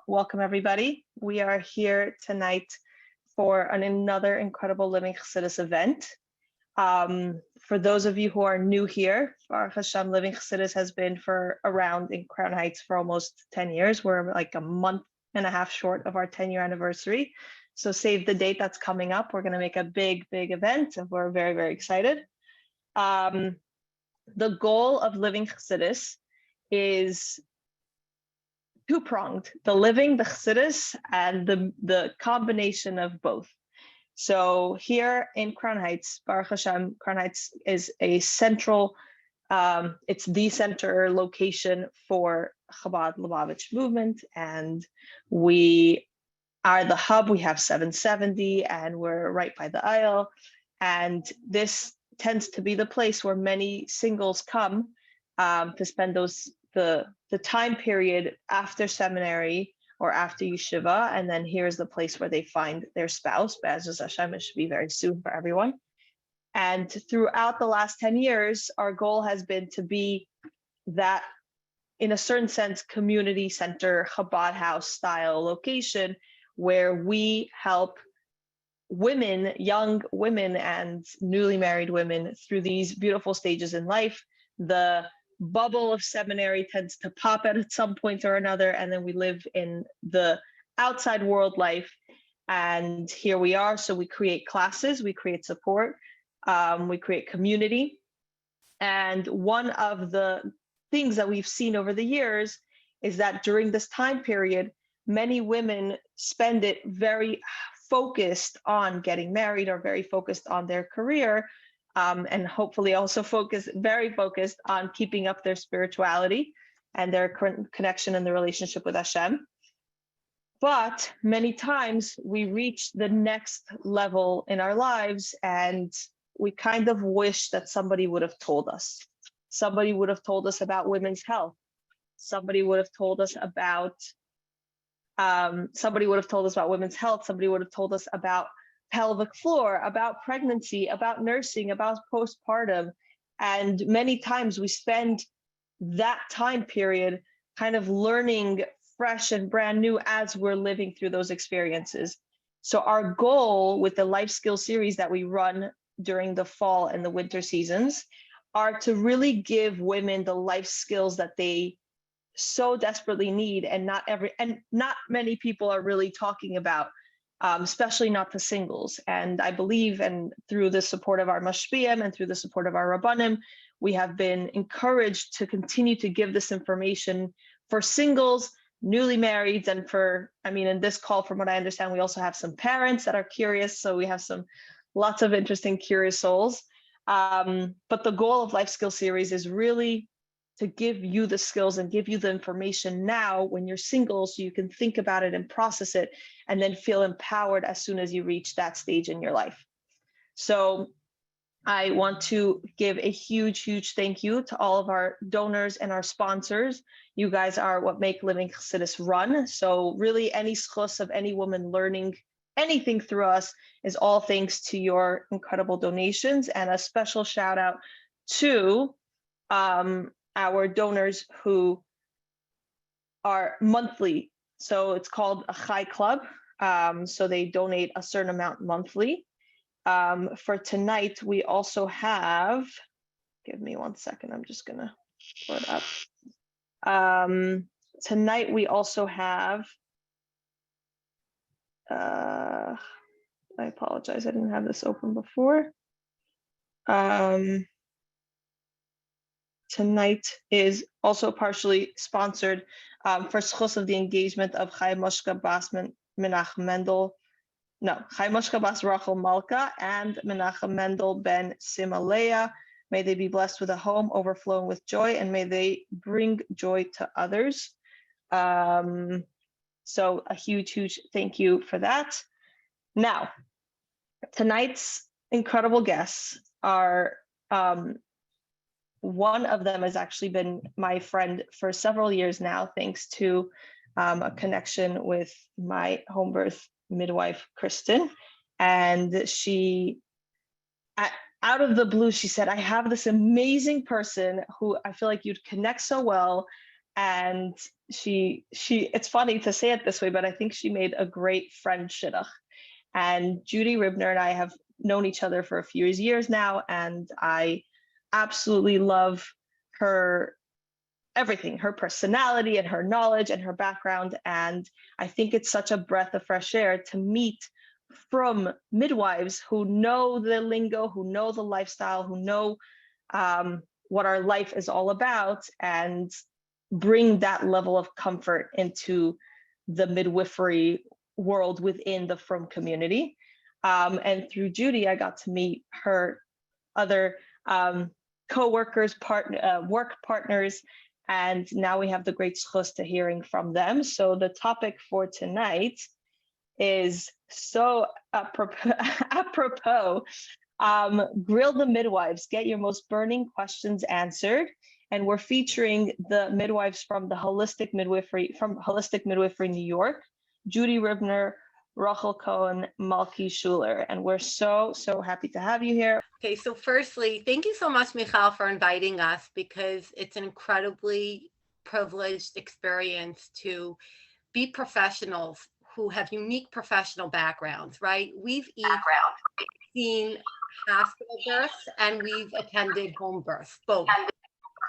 welcome everybody. We are here tonight for another incredible Living Chassidus event. For those of you who are new here, Baruch Hashem, Living Chassidus has been around in Crown Heights for almost 10 years. We're like a month and a half short of our 10-year anniversary. So save the date that's coming up. We're going to make a big event, and we're very, very excited. The goal of Living Chassidus is two-pronged: the living, the chassidus, and the combination of both. So here in Crown Heights, Baruch Hashem, Crown Heights is a central, it's the center location for Chabad Lubavitch movement, and we are the hub. We have 770, and we're right by the aisle, and this tends to be the place where many singles come to spend the time period after seminary or after yeshiva, and then here's the place where they find their spouse. Be'ezus Hashem, it should be very soon for everyone. And throughout the last 10 years, our goal has been to be that, in a certain sense, community center, Chabad house style location, where we help women, young women and newly married women, through these beautiful stages in life. The bubble of seminary tends to pop out at some point or another, and then we live in the outside world life, and here we are. So we create classes, we create support, we create community. And one of the things that we've seen over the years is that during this time period, many women spend it very focused on getting married or very focused on their career, and hopefully also very focused on keeping up their spirituality and their connection and the relationship with Hashem. But many times we reach the next level in our lives, and we kind of wish that somebody would have told us. Somebody would have told us about women's health. Somebody would have told us about women's health. Somebody would have told us about pelvic floor, about pregnancy, about nursing, about postpartum. And many times we spend that time period kind of learning fresh and brand new as we're living through those experiences. So our goal with the life skills series that we run during the fall and the winter seasons are to really give women the life skills that they so desperately need, and not many people are really talking about, especially not the singles. And I believe, and through the support of our mashpiyim and through the support of our rabbanim, we have been encouraged to continue to give this information for singles, newly married, and in this call, from what I understand, we also have some parents that are curious. So we have lots of interesting, curious souls. But the goal of Life Skills Series is really to give you the skills and give you the information now when you're single, so you can think about it and process it, and then feel empowered as soon as you reach that stage in your life. So I want to give a huge thank you to all of our donors and our sponsors. You guys are what make Living Chassidus run. So really, any schus of any woman learning anything through us is all thanks to your incredible donations. And a special shout out to our donors who are monthly. So it's called a Chai Club. So they donate a certain amount monthly. For tonight, we also have, give me 1 second, I'm just gonna pull it up. Tonight, we also have, I apologize, I didn't have this open before. Tonight is also partially sponsored for schus of the engagement of Chai Moshka Bas Menachem Mendel, Chai Moshka Bas Rachel Malka and Menachem Mendel ben Simalea. May they be blessed with a home overflowing with joy, and may they bring joy to others. So a huge thank you for that. Now, tonight's incredible guests are, one of them has actually been my friend for several years now, thanks to a connection with my home birth midwife, Kristen. And she, out of the blue, she said, I have this amazing person who I feel like you'd connect so well. And it's funny to say it this way, but I think she made a great friend shidduch. And Judy Ribner and I have known each other for a few years now, and I absolutely love her everything, her personality and her knowledge and her background. And I think it's such a breath of fresh air to meet from midwives who know the lingo, who know the lifestyle, who know what our life is all about, and bring that level of comfort into the midwifery world within the Frum community. And through Judy, I got to meet her other co-workers, work partners, and now we have the great zchus to hearing from them. So the topic for tonight is so apropos. Grill the midwives, get your most burning questions answered. And we're featuring the midwives from the Holistic Midwifery New York, Judy Ribner, Rachel Cohen, Malki Schuler. And we're so happy to have you here. Okay, so firstly, thank you so much, Michal, for inviting us, because it's an incredibly privileged experience to be professionals who have unique professional backgrounds, right? We've each seen hospital births and we've attended home births, both.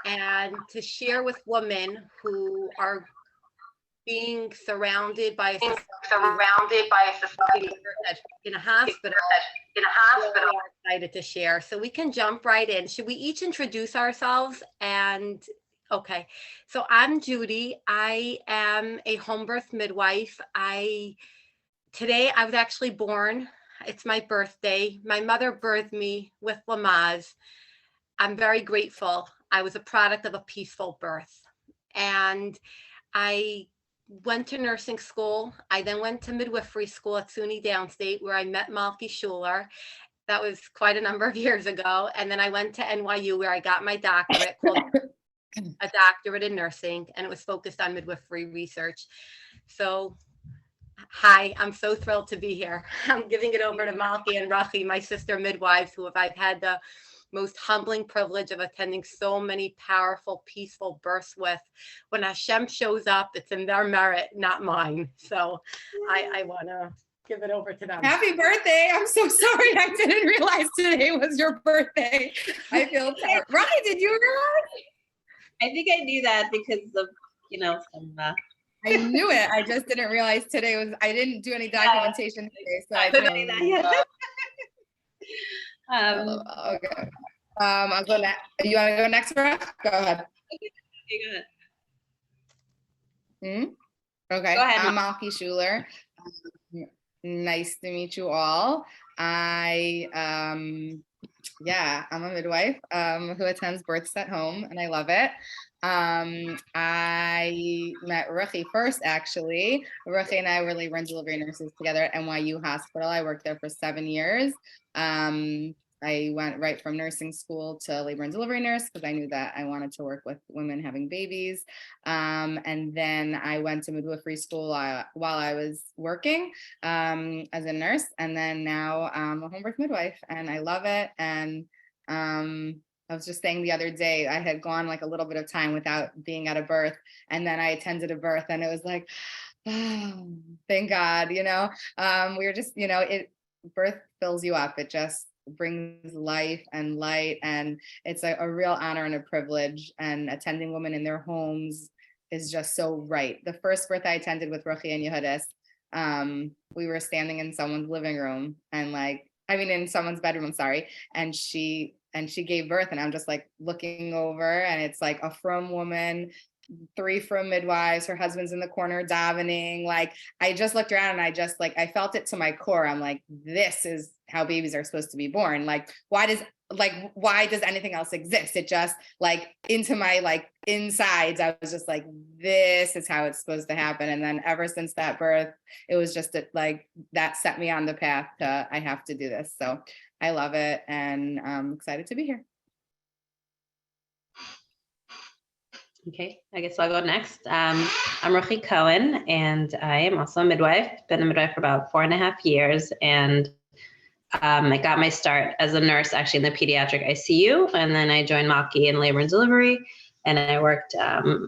And to share with women who are being surrounded by a society in a hospital, we're excited to share. So we can jump right in. Should we each introduce ourselves? And okay, so I'm Judy. I am a home birth midwife. Today I was actually born. It's my birthday. My mother birthed me with Lamaze. I'm very grateful. I was a product of a peaceful birth. And I went to nursing school. I then went to midwifery school at SUNY Downstate, where I met Malki Schuler. That was quite a number of years ago. And then I went to NYU, where I got my doctorate, called a doctorate in nursing, and it was focused on midwifery research. So, hi, I'm so thrilled to be here. I'm giving it over to Malki and Rachi, my sister midwives, who I've had the most humbling privilege of attending so many powerful, peaceful births with. When Hashem shows up, it's in their merit, not mine. So I want to give it over to them. Happy birthday. I'm so sorry. I didn't realize today was your birthday. I feel terrible. Rachi, did you realize? I think I knew that because of, some... I knew it. I just didn't realize today was, I didn't do any documentation today. So I didn't that yet. Okay. I'll go next. You want to go next, Rach? Go ahead. Okay, go ahead. Go ahead. I'm Malki Schuler. Nice to meet you all. I'm a midwife who attends births at home, and I love it. I met Rachi first, actually. Rachi and I were labor and delivery nurses together at NYU Hospital. I worked there for 7 years. I went right from nursing school to labor and delivery nurse because I knew that I wanted to work with women having babies. And then I went to midwifery school while I was working as a nurse. And then now I'm a home birth midwife, and I love it. And I was just saying the other day, I had gone like a little bit of time without being at a birth. And then I attended a birth, and it was like, oh, thank God, we were just, birth fills you up. It just brings life and light, and it's a real honor and a privilege, and attending women in their homes is just so right. The first birth I attended with Rachi and Yehudis, we were standing in someone's living room in someone's bedroom, sorry, and she gave birth, and I'm just like looking over, and it's like a Frum woman, 3 Frum midwives, her husband's in the corner davening. Like, I just looked around, and I felt it to my core. I'm like, this is how babies are supposed to be born. Like, why does anything else exist? It just into my insides, I was just like, this is how it's supposed to happen. And then ever since that birth, it was just that set me on the path to, I have to do this. So I love it, and I'm excited to be here. Okay, I guess I'll go next. I'm Rachi Cohen, and I am also a midwife. Been a midwife for about 4.5 years, and I got my start as a nurse actually in the pediatric ICU, and then I joined Malki in labor and delivery. and I worked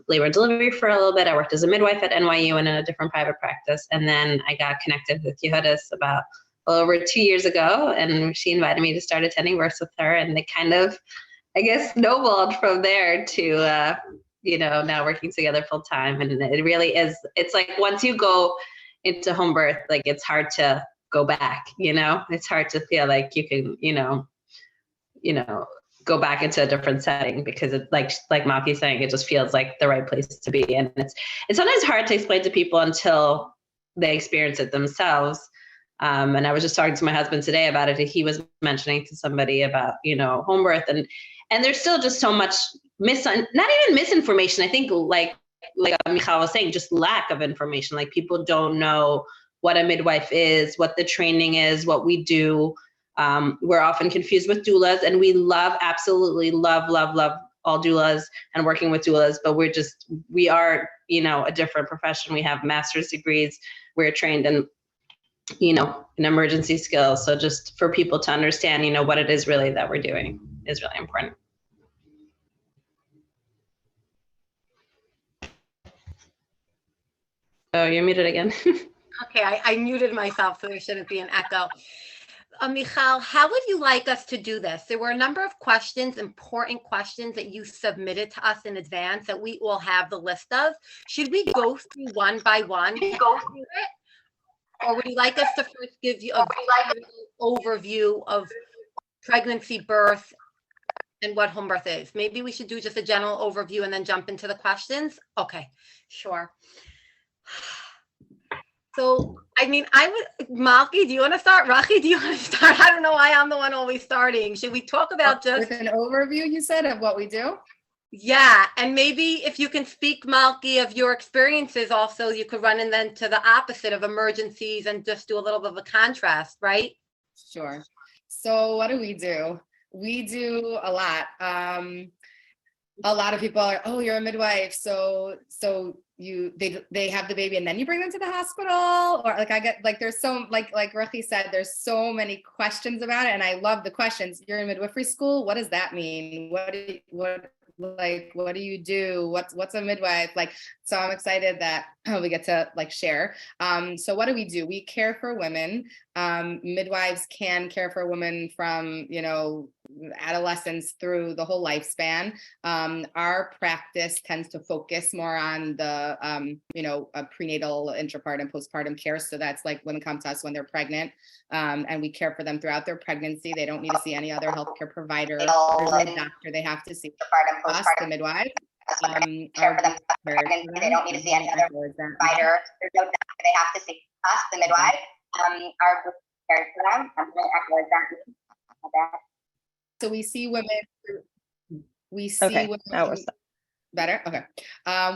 labor and delivery for a little bit. I worked as a midwife at NYU and in a different private practice. And then I got connected with Yehudis about over 2 years ago, and she invited me to start attending births with her. And it kind of, I guess, snowballed from there to, now working together full time. And it really is, it's like once you go into home birth, like it's hard to go back, it's hard to feel like you can, go back into a different setting, because it's like Mafi's saying, it just feels like the right place to be. And it's sometimes hard to explain to people until they experience it themselves. And I was just talking to my husband today about it. He was mentioning to somebody about, home birth, and there's still just so much not even misinformation. I think like Michal was saying, just lack of information. Like people don't know what a midwife is, what the training is, what we do. We're often confused with doulas, and we absolutely love all doulas and working with doulas, but we are, a different profession. We have master's degrees. We're trained in, in emergency skills. So just for people to understand, what it is really that we're doing is really important. Oh, you're muted again. Okay, I muted myself, so there shouldn't be an echo. Michal, how would you like us to do this? There were a number of questions, important questions that you submitted to us in advance that we all have the list of. Should we go through one by one? Or would you like us to first give you a overview of pregnancy, birth, and what home birth is? Maybe we should do just a general overview and then jump into the questions. Okay, sure. So, Malki, do you want to start? Rachi, do you want to start? I don't know why I'm the one always starting. Should we talk about just with an overview, you said, of what we do? Yeah, and maybe if you can speak, Malki, of your experiences also, you could run and then to the opposite of emergencies and just do a little bit of a contrast, right? Sure. So what do? We do a lot. A lot of people are, oh, you're a midwife, so they have the baby and then you bring them to the hospital, or I get there's so like Rachi said, there's so many questions about it, and I love the questions. You're in midwifery school, what does that mean? What do you do? What's a midwife? So I'm excited that we get to share. So what do? We care for women. Midwives can care for women from, adolescence through the whole lifespan. Our practice tends to focus more on the, prenatal, intrapartum, postpartum care. So that's women come to us when they're pregnant, and we care for them throughout their pregnancy. They don't need to see any other healthcare provider. There's no doctor they have to see. Us, the midwife. Care for them pregnancy. They don't need to see any other provider. There's no doctor they have to see. Us, the midwife. Our group cares for them. I'm going to echo that. So we see women. Women. Better? Okay.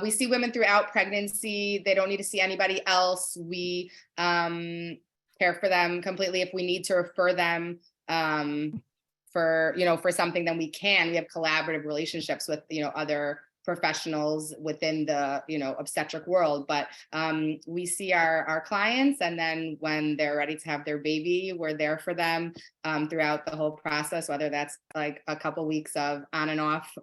We see women throughout pregnancy. They don't need to see anybody else. We care for them completely. If we need to refer them for something, then we can. We have collaborative relationships with, other professionals within the, obstetric world, but we see our clients, and then when they're ready to have their baby, we're there for them throughout the whole process, whether that's a couple weeks of on and off,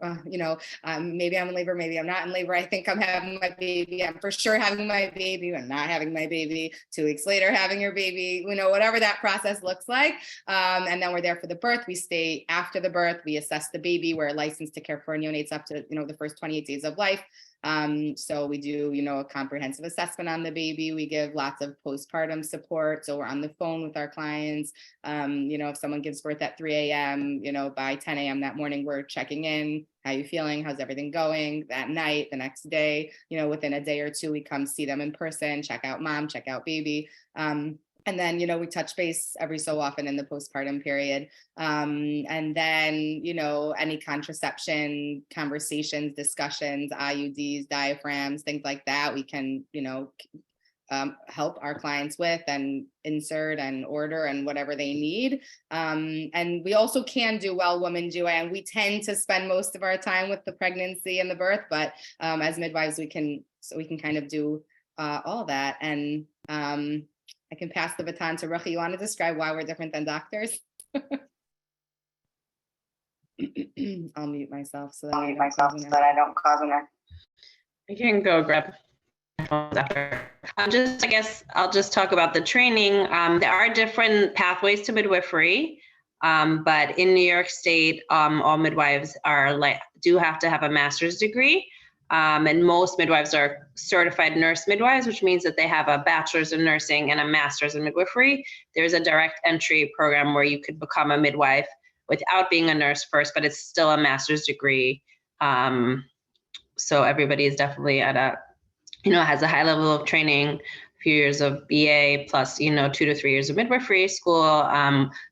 maybe I'm in labor, maybe I'm not in labor. I think I'm having my baby. I'm for sure having my baby. I'm not having my baby. 2 weeks later, having your baby, whatever that process looks like. And then we're there for the birth. We stay after the birth. We assess the baby. We're licensed to care for neonates up to, the first 28 days of life. So we do, a comprehensive assessment on the baby. We give lots of postpartum support. So we're on the phone with our clients. If someone gives birth at 3 a.m., by 10 a.m. that morning, we're checking in. How you feeling? How's everything going? That night, the next day, within a day or two, we come see them in person, check out mom, check out baby. And then, we touch base every so often in the postpartum period. And then, any contraception conversations, discussions, IUDs, diaphragms, things like that, we can, help our clients with and insert and order and whatever they need. And we also can do while women do, and we tend to spend most of our time with the pregnancy and the birth, but as midwives, we can kind of do all that. And I can pass the baton to Rachi. You want to describe why we're different than doctors? I'll mute myself so I'll mute myself so that I don't cause an echo. You can go grab after. I guess I'll just talk about the training. There are different pathways to midwifery, but in New York State, all midwives do have to have a master's degree, and most midwives are certified nurse midwives, which means that they have a bachelor's in nursing and a master's in midwifery. There's a direct entry program where you could become a midwife without being a nurse first, but it's still a master's degree. So everybody is definitely at has a high level of training, a few years of BA plus, 2 to 3 years of midwifery school.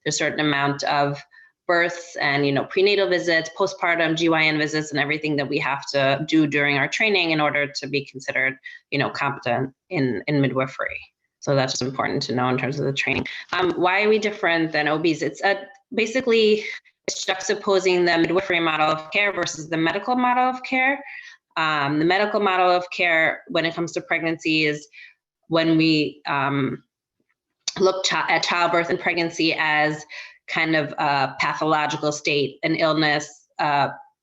There's a certain amount of births and, prenatal visits, postpartum, GYN visits, and everything that we have to do during our training in order to be considered, competent in midwifery. So that's just important to know in terms of the training. Why are we different than OBs? It's basically juxtaposing the midwifery model of care versus the medical model of care. The medical model of care when it comes to pregnancy is when we look at childbirth and pregnancy as kind of a pathological state, an illness,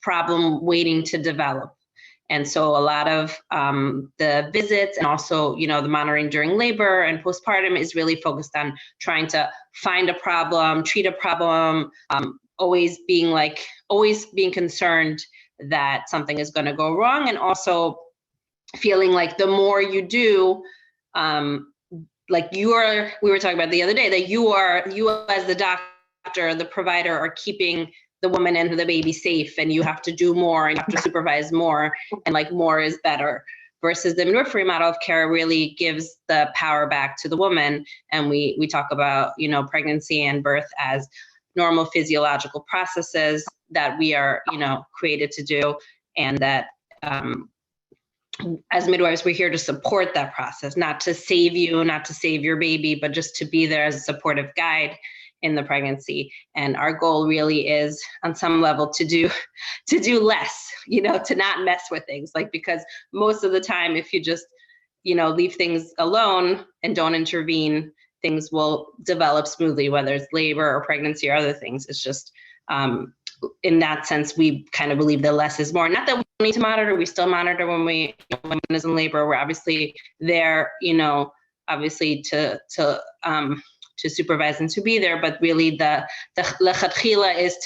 problem waiting to develop. And so a lot of the visits and also, the monitoring during labor and postpartum is really focused on trying to find a problem, treat a problem, always being concerned that something is going to go wrong, and also feeling like the more you do, we were talking about the other day, that you as the doctor, the provider, are keeping the woman and the baby safe, and you have to do more and you have to supervise more, and more is better. Versus the midwifery model of care really gives the power back to the woman, and we talk about pregnancy and birth as normal physiological processes that we are, created to do, and that as midwives, we're here to support that process, not to save you, not to save your baby, but just to be there as a supportive guide in the pregnancy. And our goal really is, on some level, to do less, to not mess with things, because most of the time, if you just, leave things alone and don't intervene, things will develop smoothly, whether it's labor or pregnancy or other things. It's just, in that sense, we kind of believe that less is more. Not that we don't need to monitor, we still monitor when women is in labor. We're obviously there, obviously to supervise and to be there, but really the lechatchila is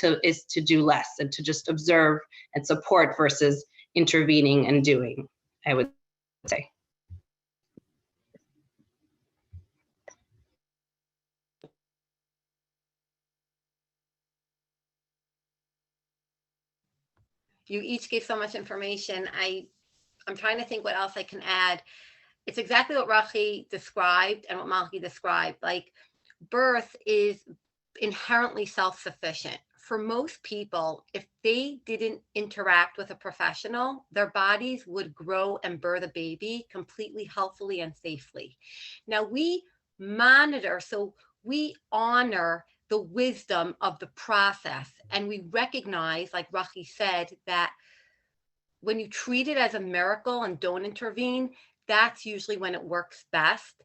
to do less and to just observe and support versus intervening and doing, I would say. You each gave so much information. I'm trying to think what else I can add. It's exactly what Rachi described and what Malki described. Birth is inherently self-sufficient. For most people, if they didn't interact with a professional, their bodies would grow and birth a baby completely healthily and safely. Now we monitor, so we honor the wisdom of the process, and we recognize, like Rachi said, that when you treat it as a miracle and don't intervene, that's usually when it works best.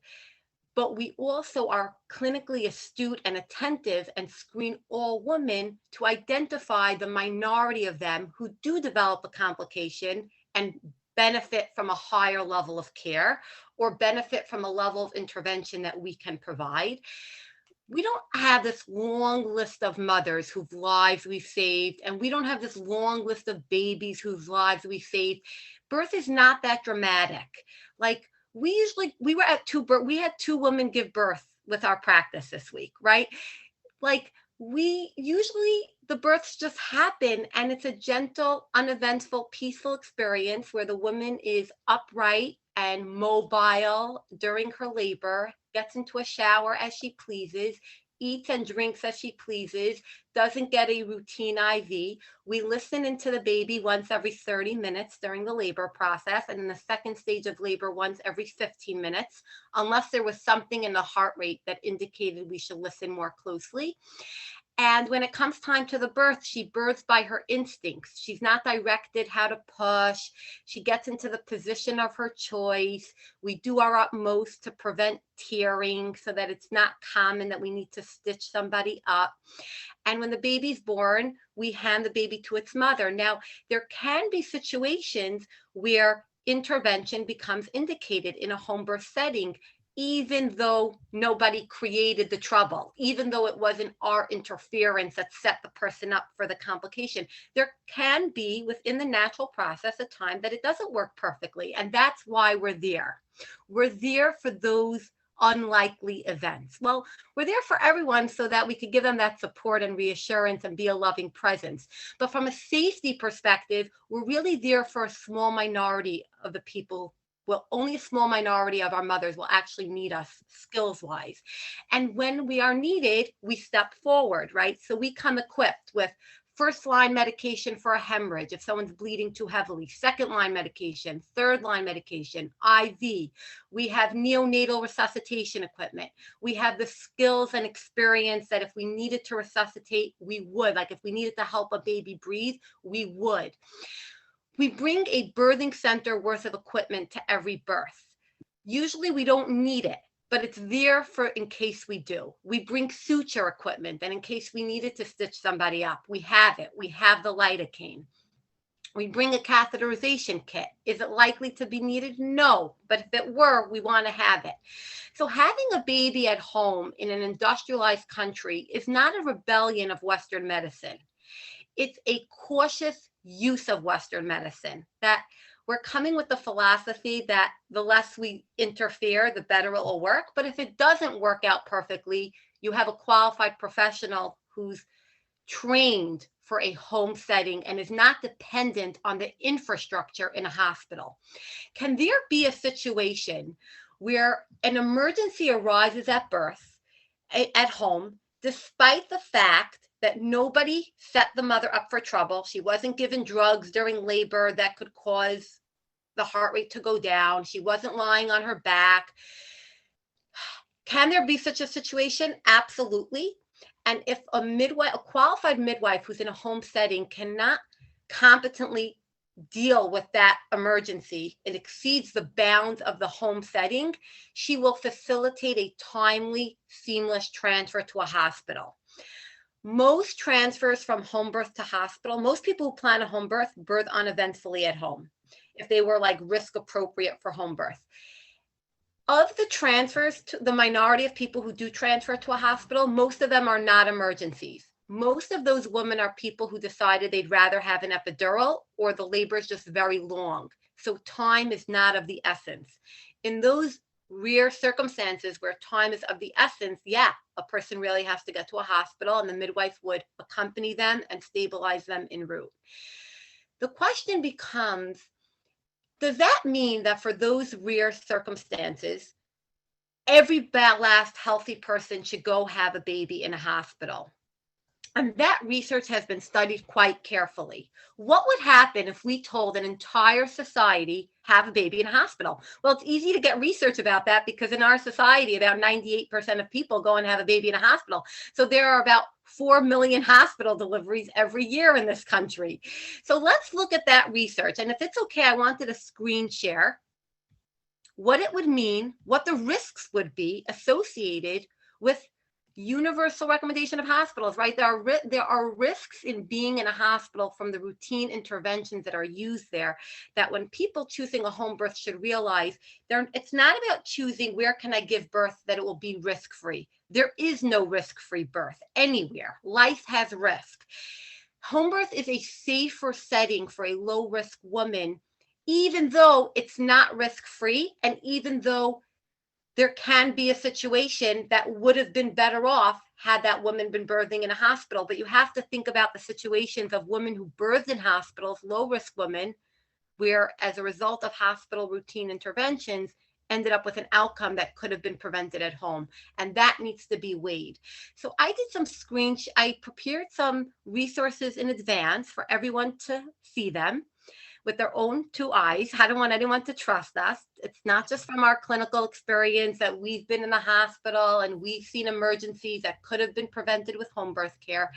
But we also are clinically astute and attentive and screen all women to identify the minority of them who do develop a complication and benefit from a higher level of care or benefit from a level of intervention that we can provide. We don't have this long list of mothers whose lives we saved, and we don't have this long list of babies whose lives we saved. Birth is not that dramatic. We had 2 women give birth with our practice this week, right? We usually, the births just happen, and it's a gentle, uneventful, peaceful experience where the woman is upright and mobile during her labor, gets into a shower as she pleases, eats and drinks as she pleases, doesn't get a routine IV. We listen into the baby once every 30 minutes during the labor process, and in the second stage of labor, once every 15 minutes, unless there was something in the heart rate that indicated we should listen more closely. And when it comes time to the birth, she births by her instincts. She's not directed how to push. She gets into the position of her choice. We do our utmost to prevent tearing so that it's not common that we need to stitch somebody up. And when the baby's born, we hand the baby to its mother. Now, there can be situations where intervention becomes indicated in a home birth setting, even though nobody created the trouble, even though it wasn't our interference that set the person up for the complication. There can be within the natural process a time that it doesn't work perfectly. And that's why we're there. We're there for those unlikely events. Well, we're there for everyone so that we could give them that support and reassurance and be a loving presence. But from a safety perspective, we're really there for a small minority of the people. Well, only a small minority of our mothers will actually need us skills-wise. And when we are needed, we step forward, right? So we come equipped with first-line medication for a hemorrhage if someone's bleeding too heavily, second-line medication, third-line medication, IV. We have neonatal resuscitation equipment. We have the skills and experience that if we needed to resuscitate, we would. Like if we needed to help a baby breathe, we would. We bring a birthing center worth of equipment to every birth. Usually we don't need it, but it's there for in case we do. We bring suture equipment, and in case we needed to stitch somebody up, we have it. We have the lidocaine. We bring a catheterization kit. Is it likely to be needed? No, but if it were, we want to have it. So having a baby at home in an industrialized country is not a rebellion of Western medicine. It's a cautious use of Western medicine, that we're coming with the philosophy that the less we interfere, the better it will work. But if it doesn't work out perfectly, you have a qualified professional who's trained for a home setting and is not dependent on the infrastructure in a hospital. Can there be a situation where an emergency arises at birth, at home, despite the fact that nobody set the mother up for trouble? She wasn't given drugs during labor that could cause the heart rate to go down. She wasn't lying on her back. Can there be such a situation? Absolutely. And if a midwife, a qualified midwife who's in a home setting cannot competently deal with that emergency, it exceeds the bounds of the home setting, she will facilitate a timely, seamless transfer to a hospital. Most transfers from home birth to hospital, most people who plan a home birth uneventfully at home, if they were like risk appropriate for home birth. Of the transfers, to the minority of people who do transfer to a hospital, most of them are not emergencies. Most of those women are people who decided they'd rather have an epidural, or the labor is just very long. So time is not of the essence. In those rare circumstances where time is of the essence, yeah, a person really has to get to a hospital, and the midwife would accompany them and stabilize them en route. The question becomes, does that mean that for those rare circumstances, every last healthy person should go have a baby in a hospital? And that research has been studied quite carefully. What would happen if we told an entire society have a baby in a hospital? Well, it's easy to get research about that because in our society, about 98% of people go and have a baby in a hospital. So there are about 4 million hospital deliveries every year in this country. So let's look at that research. And if it's okay, I wanted to screen share what it would mean, what the risks would be associated with universal recommendation of hospitals, right? There are risks in being in a hospital from the routine interventions that are used there, that when people choosing a home birth should realize it's not about choosing where can I give birth that it will be risk-free. There is no risk-free birth anywhere. Life has risk. Home birth is a safer setting for a low-risk woman, even though it's not risk-free, and even though there can be a situation that would have been better off had that woman been birthing in a hospital. But you have to think about the situations of women who birthed in hospitals, low-risk women, where as a result of hospital routine interventions, ended up with an outcome that could have been prevented at home. And that needs to be weighed. So I did I prepared some resources in advance for everyone to see them. with their own 2 eyes. I don't want anyone to trust us. It's not just from our clinical experience that we've been in the hospital and we've seen emergencies that could have been prevented with home birth care.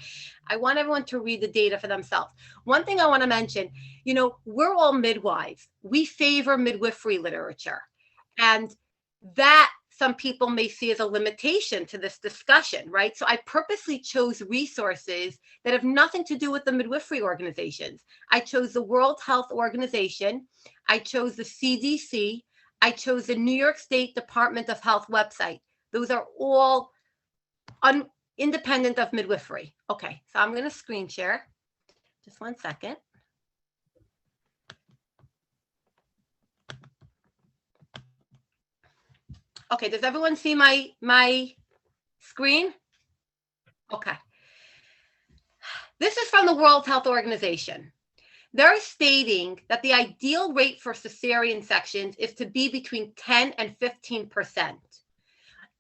I want everyone to read the data for themselves. One thing I want to mention, you know, we're all midwives. We favor midwifery literature. And that some people may see as a limitation to this discussion, right? So I purposely chose resources that have nothing to do with the midwifery organizations. I chose the World Health Organization. I chose the CDC. I chose the New York State Department of Health website. Those are all independent of midwifery. Okay, so I'm going to screen share. Just 1 second. Okay, does everyone see my screen? Okay. This is from the World Health Organization. They're stating that the ideal rate for cesarean sections is to be between 10 and 15%.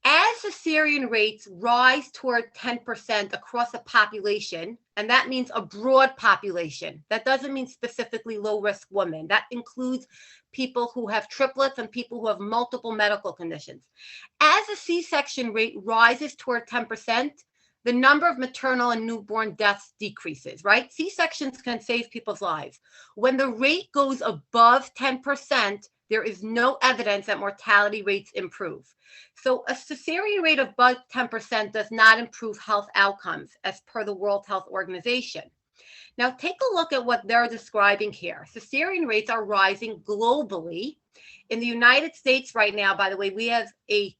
As cesarean rates rise toward 10% across a population, and that means a broad population, that doesn't mean specifically low-risk women. That includes people who have triplets and people who have multiple medical conditions. As a C-section rate rises toward 10%, the number of maternal and newborn deaths decreases, right? C-sections can save people's lives. When the rate goes above 10%, there is no evidence that mortality rates improve. So a cesarean rate of above 10% does not improve health outcomes as per the World Health Organization. Now take a look at what they're describing here. Cesarean rates are rising globally. In the United States right now, by the way, we have a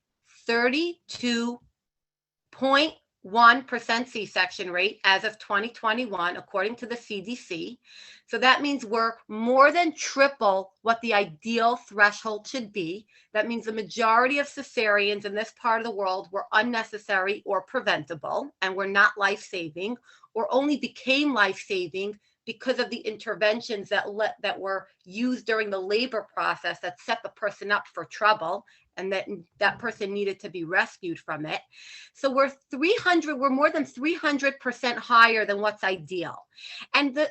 32.1% C-section rate as of 2021, according to the CDC. So that means we're more than triple what the ideal threshold should be. That means the majority of cesareans in this part of the world were unnecessary or preventable and were not life-saving, or only became life-saving because of the interventions that were used during the labor process that set the person up for trouble, and that person needed to be rescued from it. So we're more than 300% higher than what's ideal. And the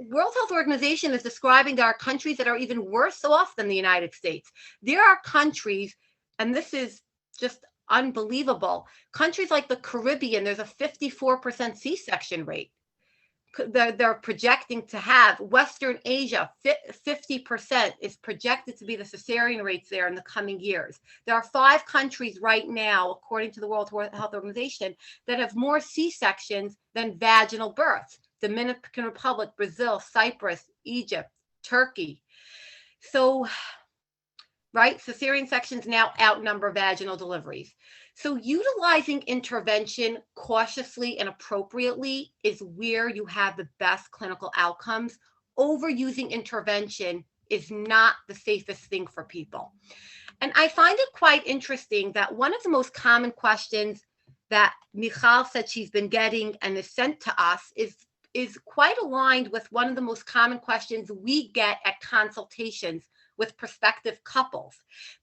World Health Organization is describing there are countries that are even worse off than the United States. There are countries, and this is just unbelievable, countries like the Caribbean, there's a 54% C-section rate. They're projecting to have. Western Asia, 50% is projected to be the cesarean rates there in the coming years. There are 5 countries right now, according to the World Health Organization, that have more C-sections than vaginal births. Dominican Republic, Brazil, Cyprus, Egypt, Turkey. So, right, cesarean sections now outnumber vaginal deliveries. So utilizing intervention cautiously and appropriately is where you have the best clinical outcomes. Overusing intervention is not the safest thing for people. And I find it quite interesting that one of the most common questions that Michal said she's been getting and is sent to us is quite aligned with one of the most common questions we get at consultations with prospective couples.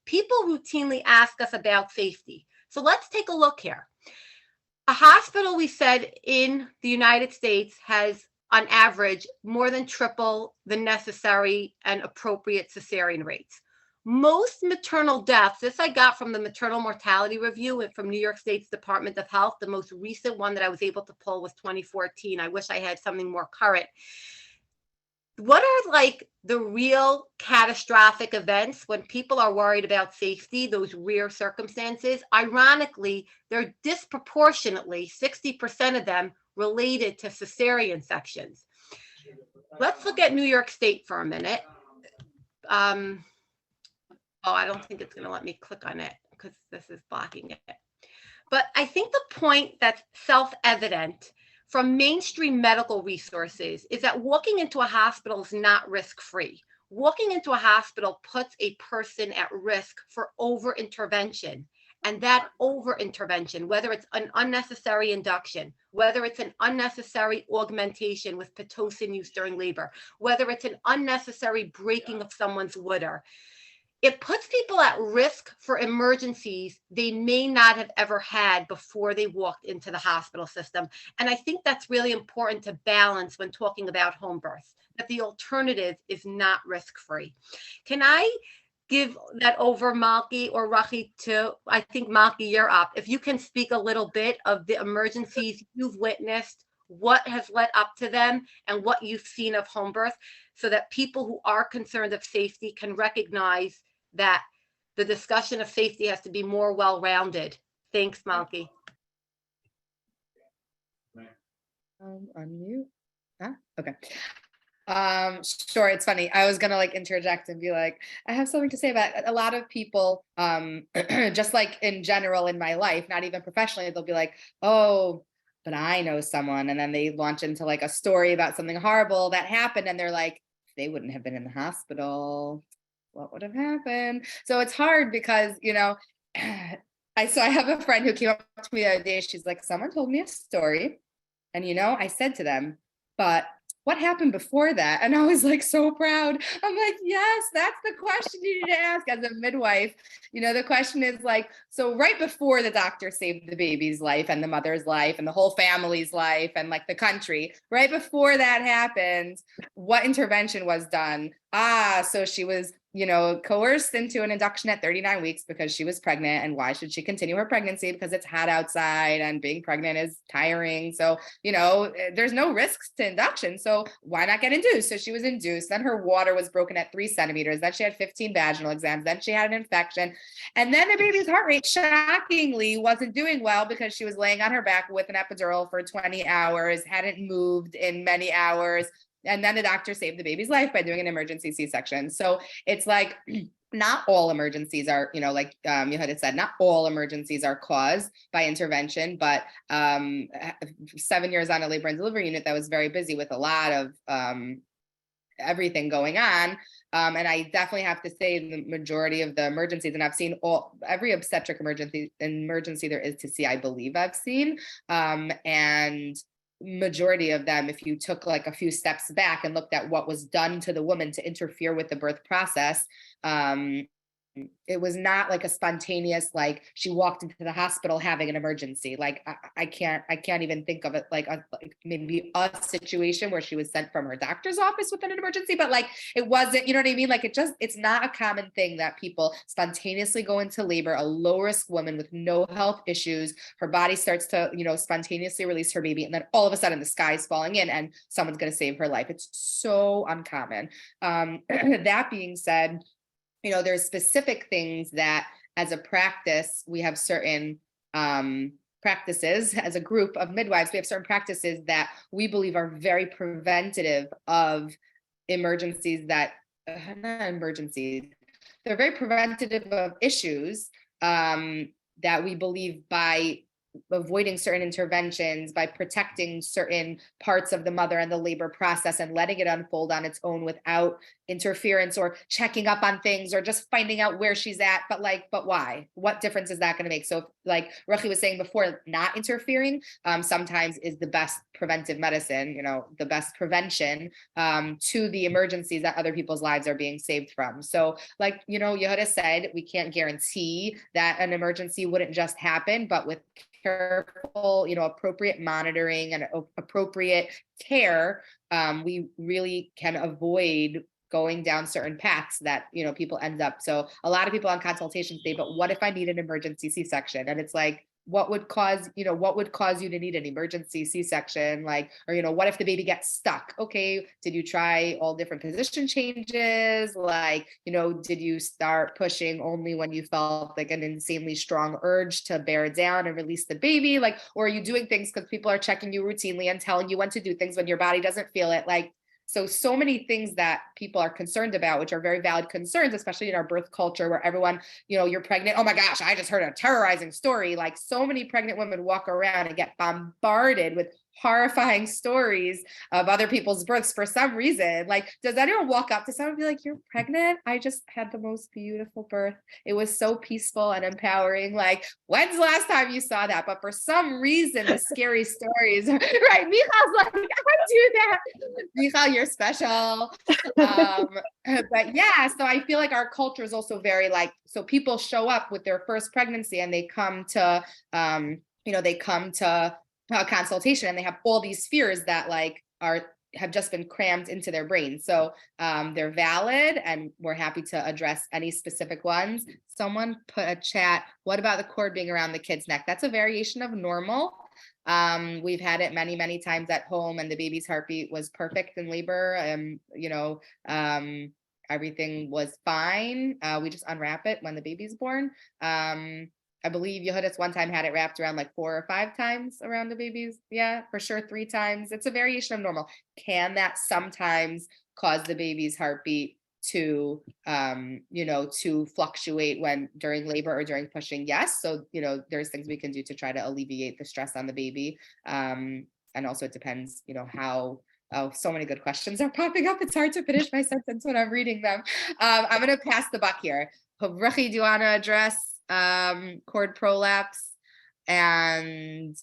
People routinely ask us about safety. So let's take a look here. A hospital, we said, in the United States has, on average, more than triple the necessary and appropriate cesarean rates. Most maternal deaths, this I got from the Maternal Mortality Review from New York State's Department of Health. The most recent one that I was able to pull was 2014. I wish I had something more current. What are like the real catastrophic events when people are worried about safety, those rare circumstances? Ironically, they're disproportionately, 60% of them, related to cesarean sections. Let's look at New York State for a minute. I don't think it's going to let me click on it because this is blocking it. But I think the point that's self-evident from mainstream medical resources is that walking into a hospital is not risk-free. Walking into a hospital puts a person at risk for over-intervention. And that over-intervention, whether it's an unnecessary induction, whether it's an unnecessary augmentation with Pitocin use during labor, whether it's an unnecessary breaking of someone's litter, it puts people at risk for emergencies they may not have ever had before they walked into the hospital system. And I think that's really important to balance when talking about home birth, that the alternative is not risk-free. Can I give that over, Malki or Rachi, to, I think, Malki, you're up. If you can speak a little bit of the emergencies you've witnessed, what has led up to them, and what you've seen of home birth, so that people who are concerned of safety can recognize that the discussion of safety has to be more well-rounded. Thanks, Malki. Unmute. Okay. Sure. It's funny. I was gonna like interject and be like, I have something to say about a lot of people, just like in general in my life, not even professionally, they'll be like, oh, but I know someone. And then they launch into like a story about something horrible that happened. And they're like, they wouldn't have been in the hospital. What would have happened? So it's hard because, you know, I have a friend who came up to me the other day. She's like, someone told me a story. And, you know, I said to them, but what happened before that? And I was like, so proud. I'm like, yes, that's the question you need to ask as a midwife. You know, the question is like, so right before the doctor saved the baby's life and the mother's life and the whole family's life and like the country, right before that happened, what intervention was done? So she was, you know, coerced into an induction at 39 weeks because she was pregnant. And why should she continue her pregnancy? Because it's hot outside and being pregnant is tiring. So, you know, there's no risks to induction. So why not get induced? So she was induced. Then her water was broken at 3 centimeters. Then she had 15 vaginal exams. Then she had an infection. And then the baby's heart rate shockingly wasn't doing well because she was laying on her back with an epidural for 20 hours, hadn't moved in many hours. And then the doctor saved the baby's life by doing an emergency C-section. So it's like, not all emergencies are, you know, like Yehuda said, not all emergencies are caused by intervention, but 7 years on a labor and delivery unit that was very busy with a lot of everything going on. And I definitely have to say the majority of the emergencies, and I've seen every obstetric emergency there is to see, I believe I've seen, and majority of them, if you took like a few steps back and looked at what was done to the woman to interfere with the birth process, it was not like a spontaneous, like she walked into the hospital having an emergency. Like I can't even think of it like maybe a situation where she was sent from her doctor's office with an emergency, but like it wasn't, you know what I mean? Like it's not a common thing that people spontaneously go into labor, a low risk woman with no health issues, her body starts to, you know, spontaneously release her baby. And then all of a sudden the sky is falling in and someone's going to save her life. It's so uncommon. That being said, you know, there's specific things that as a practice, we have certain practices as a group of midwives, we have certain practices that we believe are very preventative of emergencies that, not emergencies, they're very preventative of issues that we believe by avoiding certain interventions, by protecting certain parts of the mother and the labor process and letting it unfold on its own without interference or checking up on things or just finding out where she's at. But why? What difference is that going to make? So like Rachi was saying before, not interfering sometimes is the best preventive medicine, you know, the best prevention to the emergencies that other people's lives are being saved from. So like, you know, Yehuda said, we can't guarantee that an emergency wouldn't just happen, but with careful, you know, appropriate monitoring and appropriate care, we really can avoid going down certain paths that, you know, people end up. So a lot of people on consultation say, but what if I need an emergency C-section? And it's like, what would cause you to need an emergency C-section? Like, or, you know, what if the baby gets stuck? Okay, did you try all different position changes? Like, you know, did you start pushing only when you felt like an insanely strong urge to bear down and release the baby? Like, or are you doing things because people are checking you routinely and telling you when to do things when your body doesn't feel it? Like, so many things that people are concerned about, which are very valid concerns, especially in our birth culture where everyone, you know, you're pregnant. Oh my gosh, I just heard a terrorizing story. Like so many pregnant women walk around and get bombarded with horrifying stories of other people's births for some reason. Like, does anyone walk up to someone and be like, "You're pregnant? I just had the most beautiful birth. It was so peaceful and empowering." Like, when's the last time you saw that? But for some reason, the scary stories, right? Michal's like, I do that. Michal, you're special. But yeah, so I feel like our culture is also very like, so people show up with their first pregnancy and they come to, they come to a consultation and they have all these fears that like have just been crammed into their brain. So they're valid and we're happy to address any specific ones. Someone put a chat, what about the cord being around the kid's neck? That's a variation of normal. We've had it many, many times at home and the baby's heartbeat was perfect in labor. Everything was fine. We just unwrap it when the baby's born. I believe Yehudis one time had it wrapped around like 4 or 5 times around the baby's. Yeah, for sure 3 times. It's a variation of normal. Can that sometimes cause the baby's heartbeat to, to fluctuate during labor or during pushing? Yes. So, there's things we can do to try to alleviate the stress on the baby. And also it depends, how. Oh, so many good questions are popping up. It's hard to finish my sentence when I'm reading them. I'm going to pass the buck here. Ruchi, do you want to address cord prolapse? And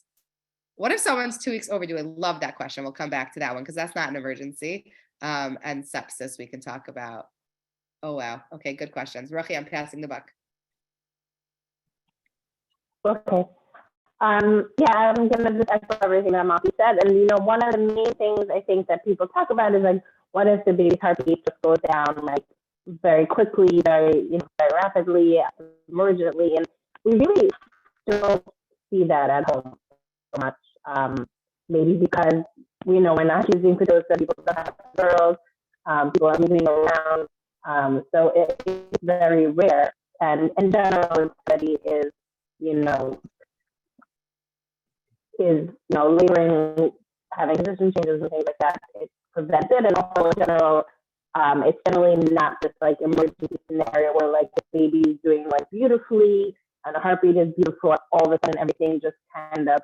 what if someone's 2 weeks overdue? I love that question. We'll come back to that one because that's not an emergency. And sepsis we can talk about. Oh, wow. Okay, good questions. Ruchi, I'm passing the buck. Okay. I'm gonna just echo everything that Mafi said. And one of the main things I think that people talk about is like, what if the baby's heartbeat just goes down like very quickly, very rapidly, emergently, and we really don't see that at home so much. Maybe because we're not using Pitocin, people don't have girls, people are moving around, so it's very rare. And in general, study is laboring, having position changes and things like that. It's prevented, and also in general, it's generally not just like emergency scenario where like the baby is doing like beautifully and the heartbeat is beautiful. All of a sudden, everything just kind of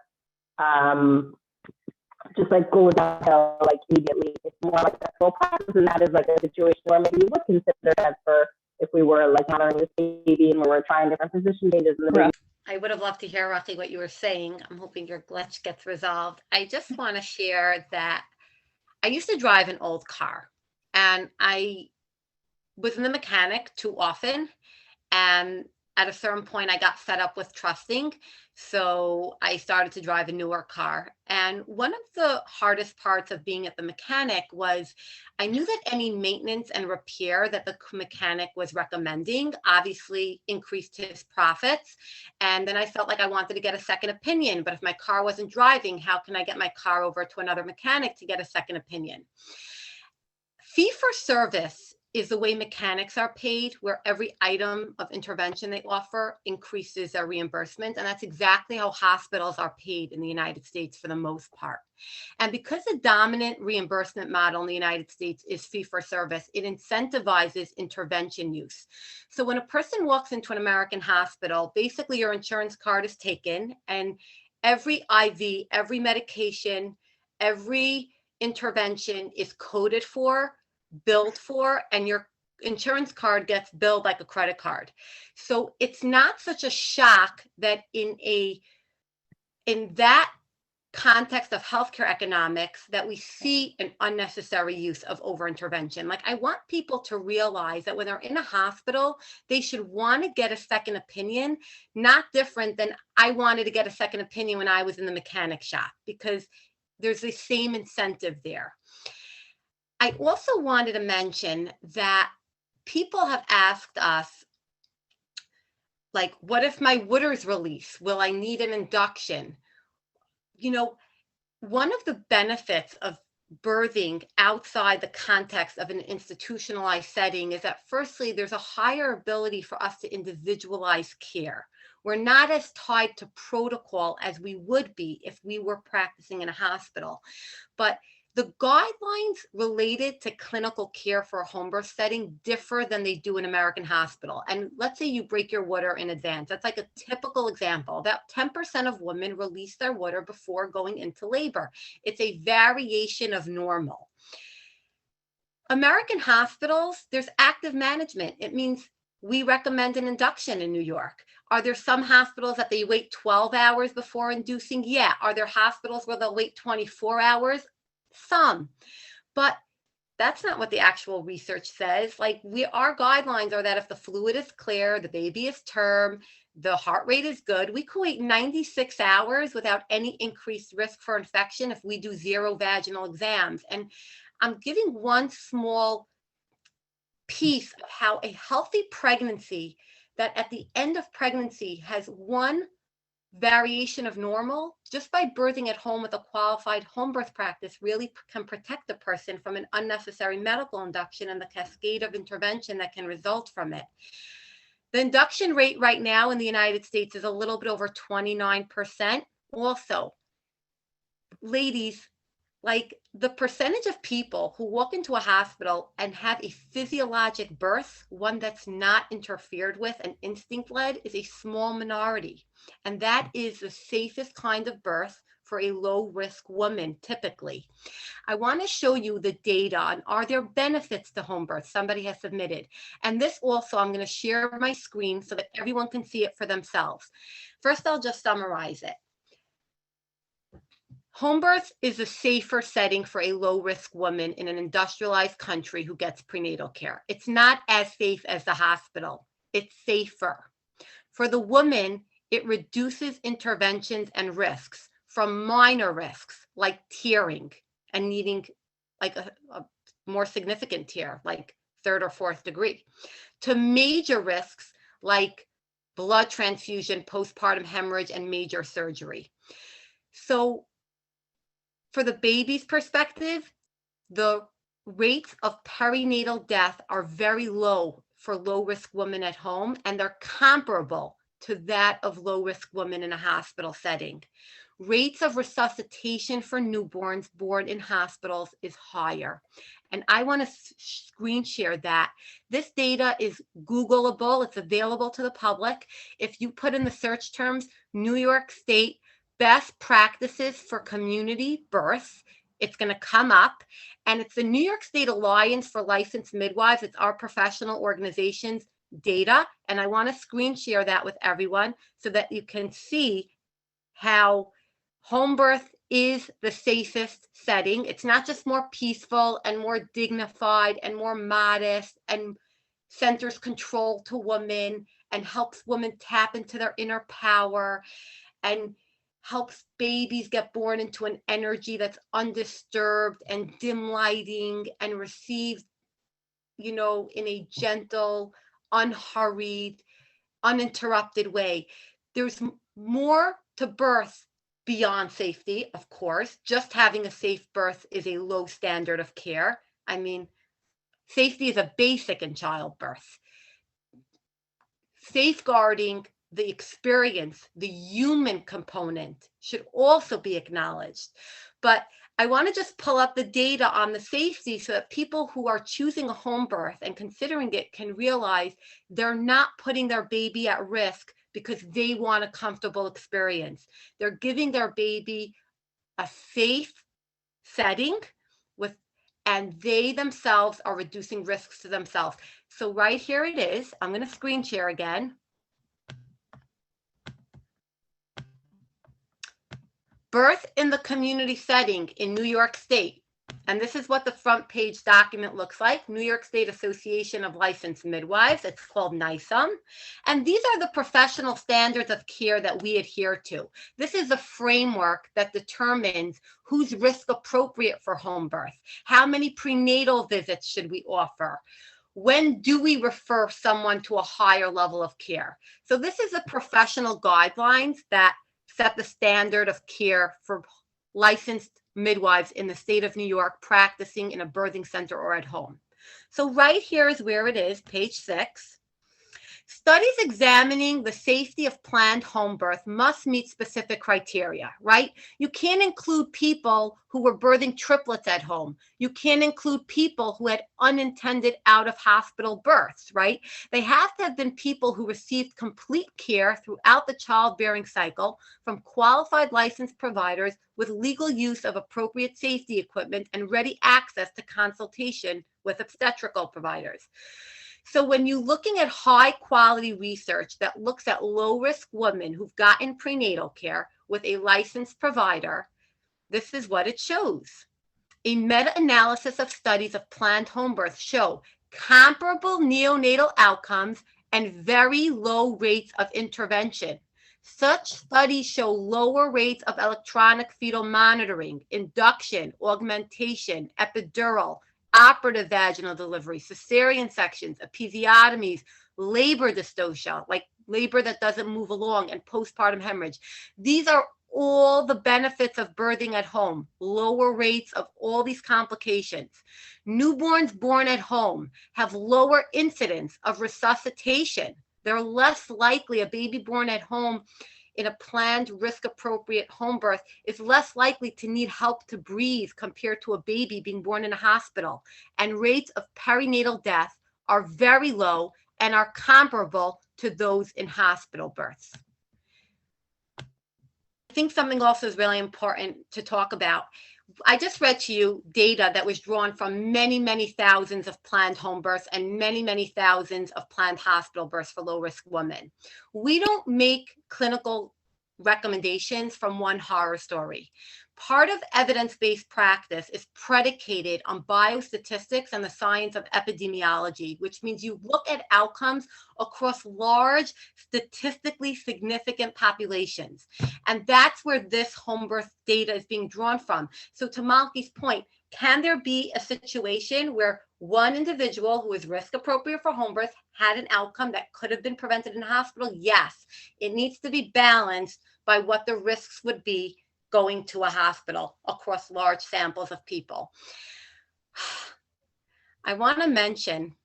just like goes downhill like immediately. It's more like a slow process, and that is like a situation where maybe we would consider that for if we were like monitoring this baby and we were trying different position changes in the baby. I would have loved to hear, Ruchi, what you were saying. I'm hoping your glitch gets resolved. I just want to share that I used to drive an old car and I was in the mechanic too often. And at a certain point, I got fed up with trusting. So I started to drive a newer car. And one of the hardest parts of being at the mechanic was I knew that any maintenance and repair that the mechanic was recommending obviously increased his profits. And then I felt like I wanted to get a second opinion. But if my car wasn't driving, how can I get my car over to another mechanic to get a second opinion? Fee for service is the way mechanics are paid, where every item of intervention they offer increases their reimbursement. And that's exactly how hospitals are paid in the United States for the most part. And because the dominant reimbursement model in the United States is fee for service, it incentivizes intervention use. So when a person walks into an American hospital, basically your insurance card is taken and every IV, every medication, every intervention is coded for, billed for, and your insurance card gets billed like a credit card. So it's not such a shock that in that context of healthcare economics that we see an unnecessary use of over-intervention. Like, I want people to realize that when they're in a hospital, they should want to get a second opinion, not different than I wanted to get a second opinion when I was in the mechanic shop, because there's the same incentive there. I also wanted to mention that people have asked us, like, what if my Wooders release? Will I need an induction? One of the benefits of birthing outside the context of an institutionalized setting is that, firstly, there's a higher ability for us to individualize care. We're not as tied to protocol as we would be if we were practicing in a hospital. But The guidelines related to clinical care for a home birth setting differ than they do in American hospital. And let's say you break your water in advance. That's like a typical example. About 10% of women release their water before going into labor. It's a variation of normal. American hospitals, there's active management. It means we recommend an induction in New York. Are there some hospitals that they wait 12 hours before inducing? Yeah. Are there hospitals where they'll wait 24 hours? Some, but that's not what the actual research says. Like our guidelines are that if the fluid is clear, the baby is term, the heart rate is good, we could wait 96 hours without any increased risk for infection if we do 0 vaginal exams. And I'm giving one small piece of how a healthy pregnancy that at the end of pregnancy has one variation of normal, just by birthing at home with a qualified home birth practice really can protect the person from an unnecessary medical induction and the cascade of intervention that can result from it. The induction rate right now in the United States is a little bit over 29%. Also, ladies, like the percentage of people who walk into a hospital and have a physiologic birth, one that's not interfered with and instinct-led, is a small minority. And that is the safest kind of birth for a low-risk woman, typically. I want to show you the data on are there benefits to home birth somebody has submitted. And this also, I'm going to share my screen so that everyone can see it for themselves. First, I'll just summarize it. Home birth is a safer setting for a low-risk woman in an industrialized country who gets prenatal care. It's not as safe as the hospital. It's safer. For the woman, it reduces interventions and risks from minor risks like tearing and needing like a more significant tear, like 3rd or 4th degree, to major risks like blood transfusion, postpartum hemorrhage, and major surgery. So for the baby's perspective, the rates of perinatal death are very low for low-risk women at home, and they're comparable to that of low-risk women in a hospital setting. Rates of resuscitation for newborns born in hospitals is higher. And I want to screen share that. This data is Googleable. It's available to the public. If you put in the search terms, New York State best practices for community births, it's going to come up. And it's the New York State Alliance for Licensed Midwives. It's our professional organization's data. And I want to screen share that with everyone so that you can see how home birth is the safest setting. It's not just more peaceful and more dignified and more modest and centers control to women and helps women tap into their inner power and helps babies get born into an energy that's undisturbed and dim lighting and received, you know, in a gentle, unhurried, uninterrupted way. There's more to birth beyond safety, of course. Just having a safe birth is a low standard of care. I mean, safety is a basic in childbirth. Safeguarding the experience, the human component should also be acknowledged. But I want to just pull up the data on the safety so that people who are choosing a home birth and considering it can realize they're not putting their baby at risk because they want a comfortable experience. They're giving their baby a safe setting and they themselves are reducing risks to themselves. So right here it is. I'm going to screen share again. Birth in the community setting in New York State. And this is what the front page document looks like. New York State Association of Licensed Midwives. It's called NYSUM. And these are the professional standards of care that we adhere to. This is a framework that determines who's risk appropriate for home birth. How many prenatal visits should we offer? When do we refer someone to a higher level of care? So this is a professional guidelines that set the standard of care for licensed midwives in the state of New York practicing in a birthing center or at home. So right here is where it is, page 6. Studies examining the safety of planned home birth must meet specific criteria, right? You can't include people who were birthing triplets at home. You can't include people who had unintended out-of-hospital births, right? They have to have been people who received complete care throughout the childbearing cycle from qualified licensed providers with legal use of appropriate safety equipment and ready access to consultation with obstetrical providers. So when you're looking at high quality research that looks at low risk women who've gotten prenatal care with a licensed provider, this is what it shows. A meta-analysis of studies of planned home births show comparable neonatal outcomes and very low rates of intervention. Such studies show lower rates of electronic fetal monitoring, induction, augmentation, epidural, operative vaginal delivery, cesarean sections, episiotomies, labor dystocia, like labor that doesn't move along, and postpartum hemorrhage. These are all the benefits of birthing at home, lower rates of all these complications. Newborns born at home have lower incidence of resuscitation. They're less likely, a baby born at home in a planned risk-appropriate home birth is less likely to need help to breathe compared to a baby being born in a hospital. And rates of perinatal death are very low and are comparable to those in hospital births. I think something also is really important to talk about. I just read to you data that was drawn from many, many thousands of planned home births and many, many thousands of planned hospital births for low-risk women. We don't make clinical recommendations from one horror story. Part of evidence-based practice is predicated on biostatistics and the science of epidemiology, which means you look at outcomes across large, statistically significant populations. And that's where this home birth data is being drawn from. So to Malki's point, can there be a situation where one individual who is risk appropriate for home birth had an outcome that could have been prevented in a hospital? Yes. It needs to be balanced by what the risks would be going to a hospital across large samples of people. I want to mention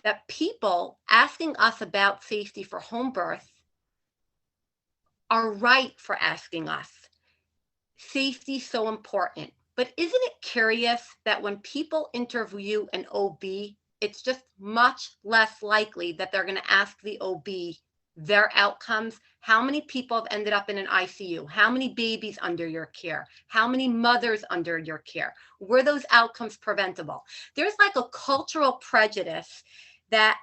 that people asking us about safety for home birth are right for asking us. Safety is so important. But isn't it curious that when people interview an OB, it's just much less likely that they're going to ask the OB their outcomes? How many people have ended up in an ICU? How many babies under your care? How many mothers under your care? Were those outcomes preventable? There's like a cultural prejudice that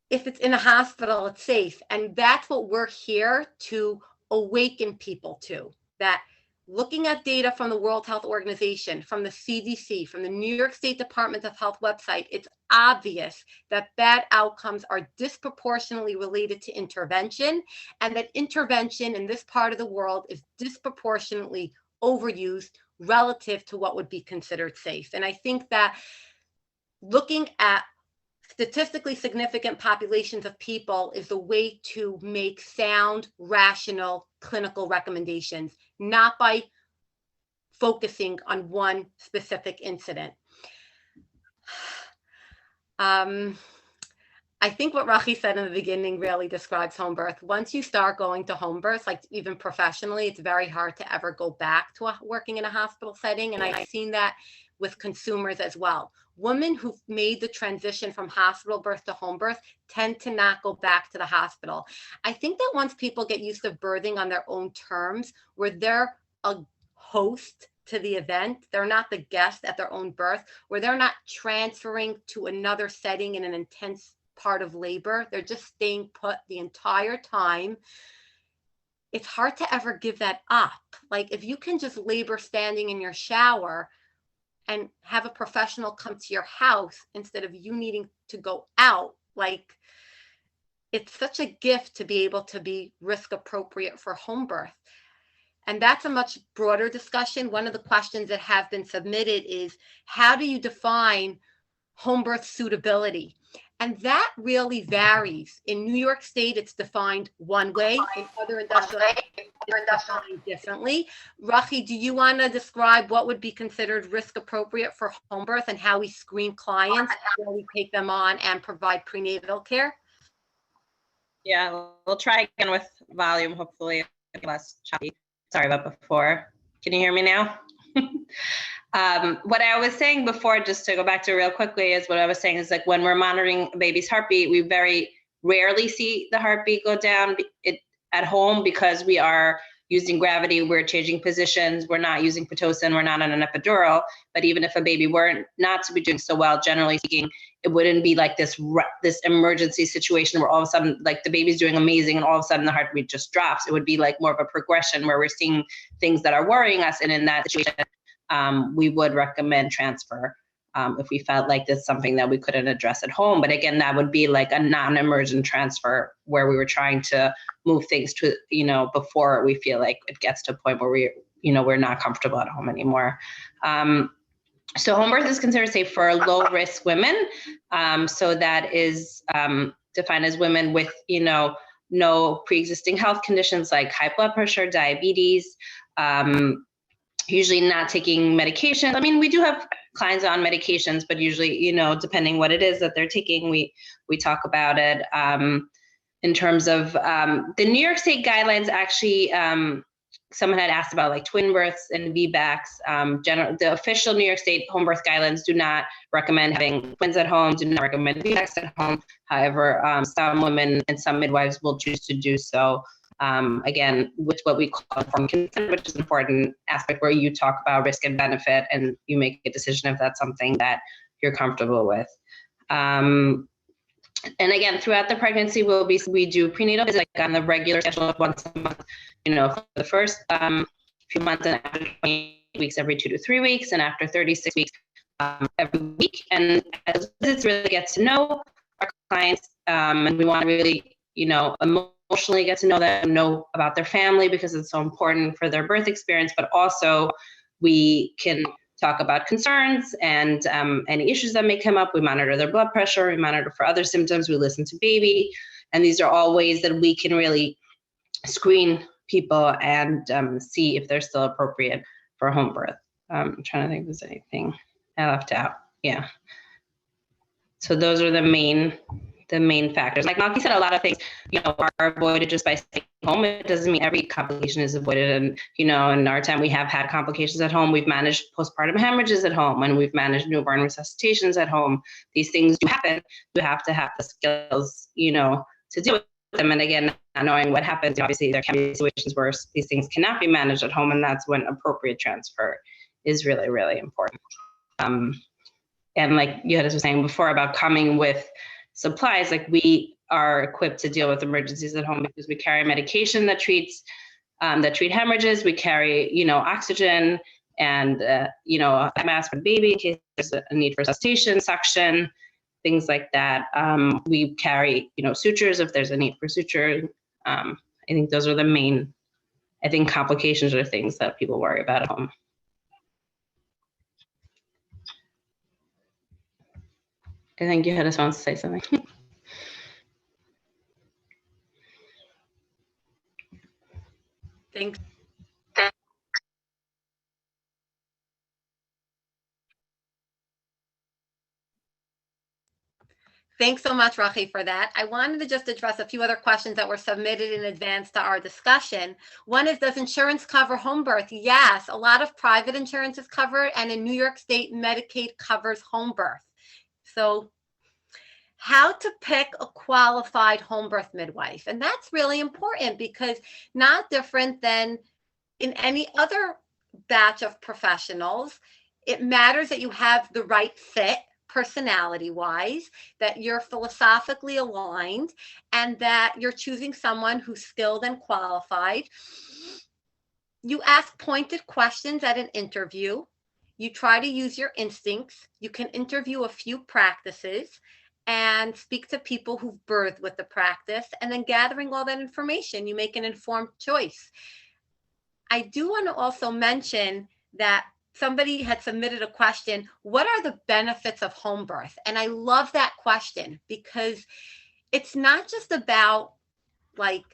if it's in a hospital, it's safe. And that's what we're here to awaken people to, that looking at data from the World Health Organization, from the CDC, from the New York State Department of Health website, it's obvious that bad outcomes are disproportionately related to intervention, and that intervention in this part of the world is disproportionately overused relative to what would be considered safe. And I think that looking at statistically significant populations of people is the way to make sound, rational clinical recommendations, not by focusing on one specific incident. I think what Rachi said in the beginning really describes home birth. Once you start going to home births, like even professionally, it's very hard to ever go back to working in a hospital setting. And I've seen that with consumers as well. Women who've made the transition from hospital birth to home birth tend to not go back to the hospital. I think that once people get used to birthing on their own terms, where they're a host to the event, they're not the guest at their own birth, where they're not transferring to another setting in an intense part of labor, they're just staying put the entire time. It's hard to ever give that up. Like if you can just labor standing in your shower and have a professional come to your house instead of you needing to go out, like it's such a gift to be able to be risk appropriate for home birth. And that's a much broader discussion. One of the questions that have been submitted is, how do you define home birth suitability? And that really varies. In New York State, it's defined one way. In other industrial states, it's defined differently. Rachi, do you want to describe what would be considered risk appropriate for home birth and how we screen clients before we take them on and provide prenatal care? Yeah, we'll try again with volume, hopefully less choppy. Sorry about before. Can you hear me now? What I was saying before, just to go back to real quickly, is what I was saying is like when we're monitoring a baby's heartbeat, we very rarely see the heartbeat go down at home because we are using gravity, we're changing positions, we're not using Pitocin, we're not on an epidural. But even if a baby were not to be doing so well, generally speaking, it wouldn't be like this emergency situation where all of a sudden, like the baby's doing amazing and all of a sudden the heartbeat just drops. It would be like more of a progression where we're seeing things that are worrying us. And in that situation, we would recommend transfer if we felt like this is something that we couldn't address at home. But again, that would be like a non-emergent transfer where we were trying to move things to, before we feel like it gets to a point where we're not comfortable at home anymore. So home birth is considered safe for low-risk women. So that is defined as women with, no pre-existing health conditions like high blood pressure, diabetes, usually not taking medication. I mean, we do have clients on medications, but usually, depending what it is that they're taking, we talk about it. In terms of the New York State guidelines, actually, someone had asked about like twin births and VBACs. The official New York State home birth guidelines do not recommend having twins at home, do not recommend VBACs at home. However, some women and some midwives will choose to do so. Again, with what we call informed consent, which is an important aspect where you talk about risk and benefit and you make a decision if that's something that you're comfortable with. And again, throughout the pregnancy, we do prenatal visits like on the regular schedule of once a month, for the first few months, and after 28 weeks, every 2 to 3 weeks, and after 36 weeks, every week. And as visits really get to know our clients, and we want to really, emotionally get to know them, know about their family because it's so important for their birth experience, but also we can talk about concerns and any issues that may come up. We monitor their blood pressure, we monitor for other symptoms, we listen to baby. And these are all ways that we can really screen people and see if they're still appropriate for home birth. I'm trying to think if there's anything I left out. Yeah. So those are the main factors. Like Malky said, a lot of things, are avoided just by staying home. It doesn't mean every complication is avoided. And, in our time, we have had complications at home. We've managed postpartum hemorrhages at home, and we've managed newborn resuscitations at home. These things do happen. You have to have the skills, to deal with them. And again, not knowing what happens, obviously there can be situations where these things cannot be managed at home. And that's when appropriate transfer is really, really important. And like Yohannes was saying before about coming with supplies, like we are equipped to deal with emergencies at home because we carry medication that treat hemorrhages. We carry, oxygen and, a mask for the baby in case there's a need for resuscitation, suction, things like that. We carry, sutures if there's a need for suture. I think those are the main, complications are things that people worry about at home. I think Yohannes wants to say something. Thanks. Thanks so much, Rachi, for that. I wanted to just address a few other questions that were submitted in advance to our discussion. One is, does insurance cover home birth? Yes, a lot of private insurance is covered, and in New York State, Medicaid covers home birth. So how to pick a qualified home birth midwife. And that's really important because not different than in any other batch of professionals, it matters that you have the right fit personality-wise, that you're philosophically aligned, and that you're choosing someone who's skilled and qualified. You ask pointed questions at an interview. You try to use your instincts. You can interview a few practices and speak to people who've birthed with the practice, and then gathering all that information, you make an informed choice. I do want to also mention that somebody had submitted a question, what are the benefits of home birth? And I love that question because it's not just about like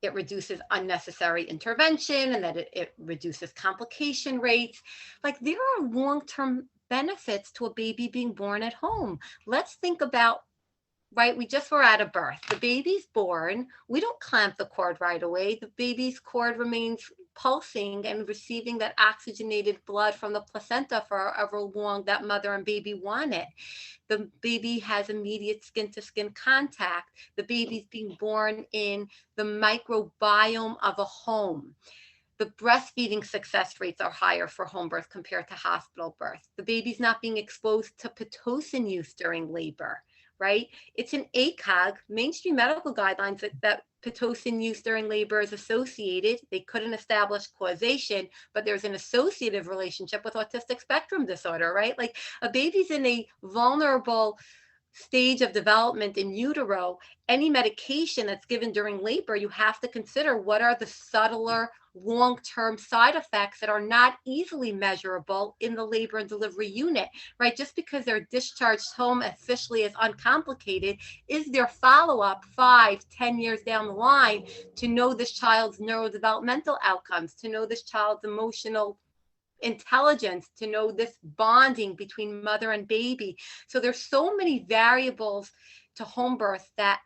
it reduces unnecessary intervention and that it reduces complication rates. Like there are long-term benefits to a baby being born at home. Let's think about right? We just were at a birth. The baby's born. We don't clamp the cord right away. The baby's cord remains pulsing and receiving that oxygenated blood from the placenta for however long that mother and baby want it. The baby has immediate skin-to-skin contact. The baby's being born in the microbiome of a home. The breastfeeding success rates are higher for home birth compared to hospital birth. The baby's not being exposed to Pitocin use during labor, right? It's an ACOG, mainstream medical guidelines, that Pitocin use during labor is associated. They couldn't establish causation, but there's an associative relationship with autistic spectrum disorder, right? Like a baby's in a vulnerable stage of development in utero. Any medication that's given during labor, you have to consider what are the subtler long-term side effects that are not easily measurable in the labor and delivery unit, right? Just because they're discharged home officially as uncomplicated, is there follow-up 5-10 years down the line to know this child's neurodevelopmental outcomes, to know this child's emotional intelligence, to know this bonding between mother and baby? So there's so many variables to home birth that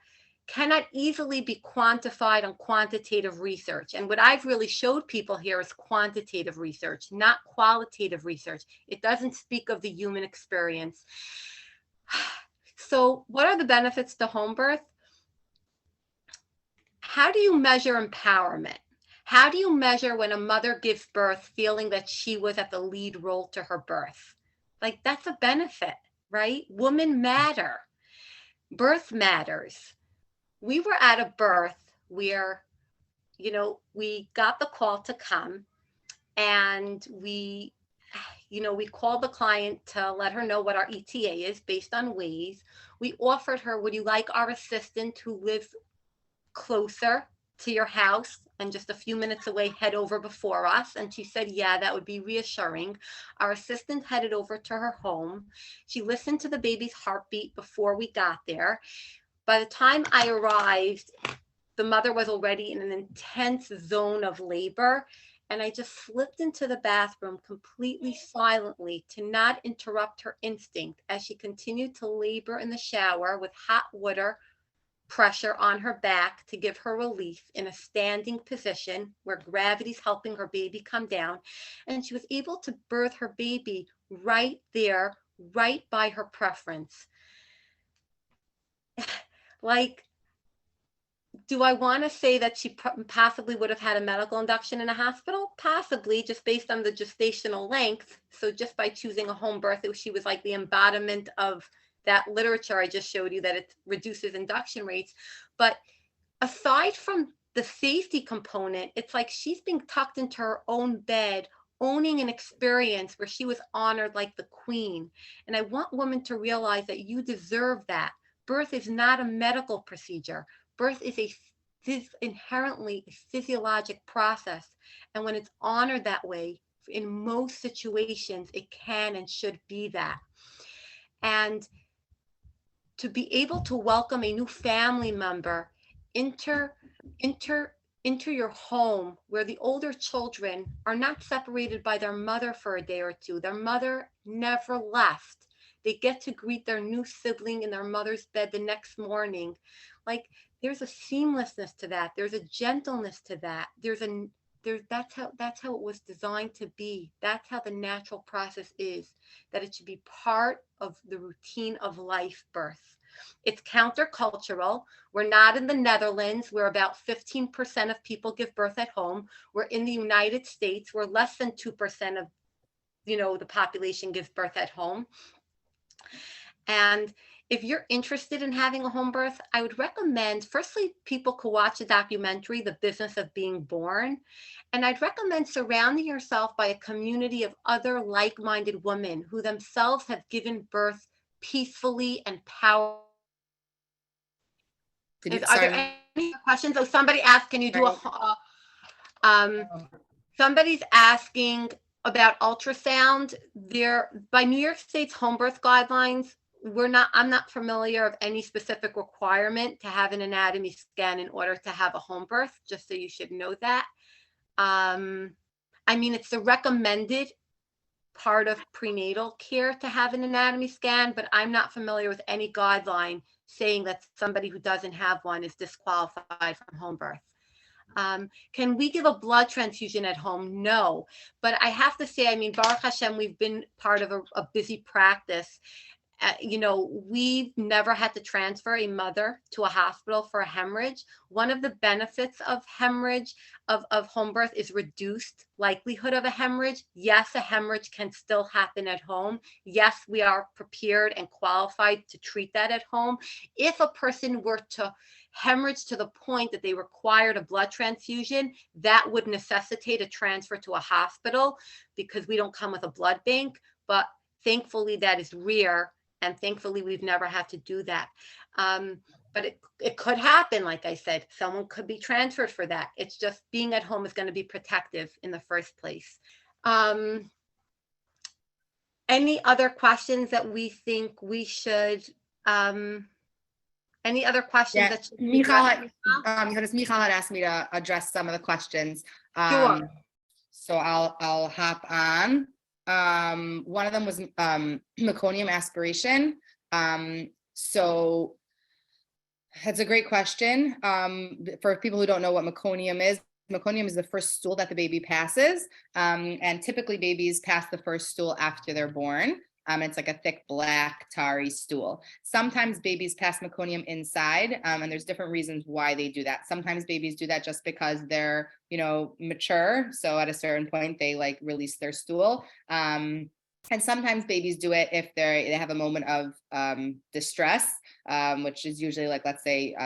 cannot easily be quantified on quantitative research. And what I've really showed people here is quantitative research, not qualitative research. It doesn't speak of the human experience. So what are the benefits to home birth? How do you measure empowerment? How do you measure when a mother gives birth feeling that she was at the lead role to her birth? Like, that's a benefit, right? Women matter. Birth matters. We were at a birth where, you know, we got the call to come, and we called the client to let her know what our ETA is based on ways. We offered her, would you like our assistant who lives closer to your house and just a few minutes away head over before us? And she said, yeah, that would be reassuring. Our assistant headed over to her home. She listened to the baby's heartbeat before we got there. By the time I arrived, the mother was already in an intense zone of labor, and I just slipped into the bathroom completely silently to not interrupt her instinct as she continued to labor in the shower with hot water pressure on her back to give her relief in a standing position where gravity's helping her baby come down. And she was able to birth her baby right there, right by her preference. Like, do I want to say that she possibly would have had a medical induction in a hospital? Possibly, just based on the gestational length. So just by choosing a home birth, she was like the embodiment of that literature I just showed you, that it reduces induction rates. But aside from the safety component, it's like she's being tucked into her own bed, owning an experience where she was honored like the queen. And I want women to realize that you deserve that. Birth is not a medical procedure. Birth is inherently a physiologic process. And when it's honored that way, in most situations, it can and should be that. And to be able to welcome a new family member into your home, where the older children are not separated by their mother for a day or two. Their mother never left. They get to greet their new sibling in their mother's bed the next morning. Like, there's a seamlessness to that. There's a gentleness to that. That's how it was designed to be. That's how the natural process is, that it should be part of the routine of life birth. It's countercultural. We're not in the Netherlands, where about 15% of people give birth at home. We're in the United States, where less than 2% of, the population gives birth at home. And if you're interested in having a home birth, I would recommend, firstly, people could watch the documentary, The Business of Being Born. And I'd recommend surrounding yourself by a community of other like-minded women who themselves have given birth peacefully and powerfully. Are there any questions? Oh, somebody asked, can you do somebody's asking about ultrasound. By New York State's home birth guidelines, I'm not familiar of any specific requirement to have an anatomy scan in order to have a home birth, just so you should know that. It's the recommended part of prenatal care to have an anatomy scan, but I'm not familiar with any guideline saying that somebody who doesn't have one is disqualified from home birth. Can we give a blood transfusion at home? No, but I have to say, I mean, Baruch Hashem, we've been part of a busy practice. You know, we've never had to transfer a mother to a hospital for a hemorrhage. One of the benefits of hemorrhage, of home birth, is reduced likelihood of a hemorrhage. Yes, a hemorrhage can still happen at home. Yes, we are prepared and qualified to treat that at home. If a person were to hemorrhage to the point that they required a blood transfusion, that would necessitate a transfer to a hospital, because we don't come with a blood bank. But thankfully that is rare, and thankfully we've never had to do that. But it could happen. Like I said, someone could be transferred for that. It's just being at home is going to be protective in the first place. Any other questions that we think we should, any other questions? Yeah, that Michal had asked me to address some of the questions. Sure. So I'll hop on. One of them was meconium aspiration. So that's a great question. For people who don't know what meconium is the first stool that the baby passes. And typically babies pass the first stool after they're born. It's like a thick, black, tarry stool. Sometimes babies pass meconium inside, and there's different reasons why they do that. Sometimes babies do that just because they're, mature. So at a certain point, they like release their stool. And sometimes babies do it if they have a moment of distress, which is usually like, let's say,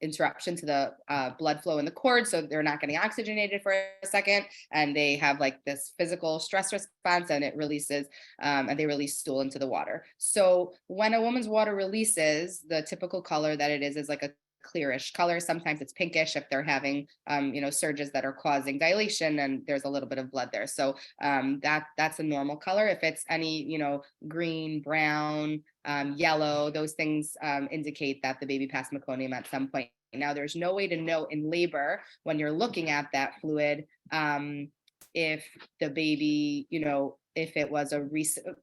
interruption to the blood flow in the cord. So they're not getting oxygenated for a second, and they have like this physical stress response, and it releases, and they release stool into the water. So when a woman's water releases, the typical color that it is like a clearish color. Sometimes it's pinkish if they're having, surges that are causing dilation and there's a little bit of blood there. So that's a normal color. If it's any, green, brown, yellow, those things indicate that the baby passed meconium at some point. Now, there's no way to know in labor when you're looking at that fluid if the baby, if it was a recent.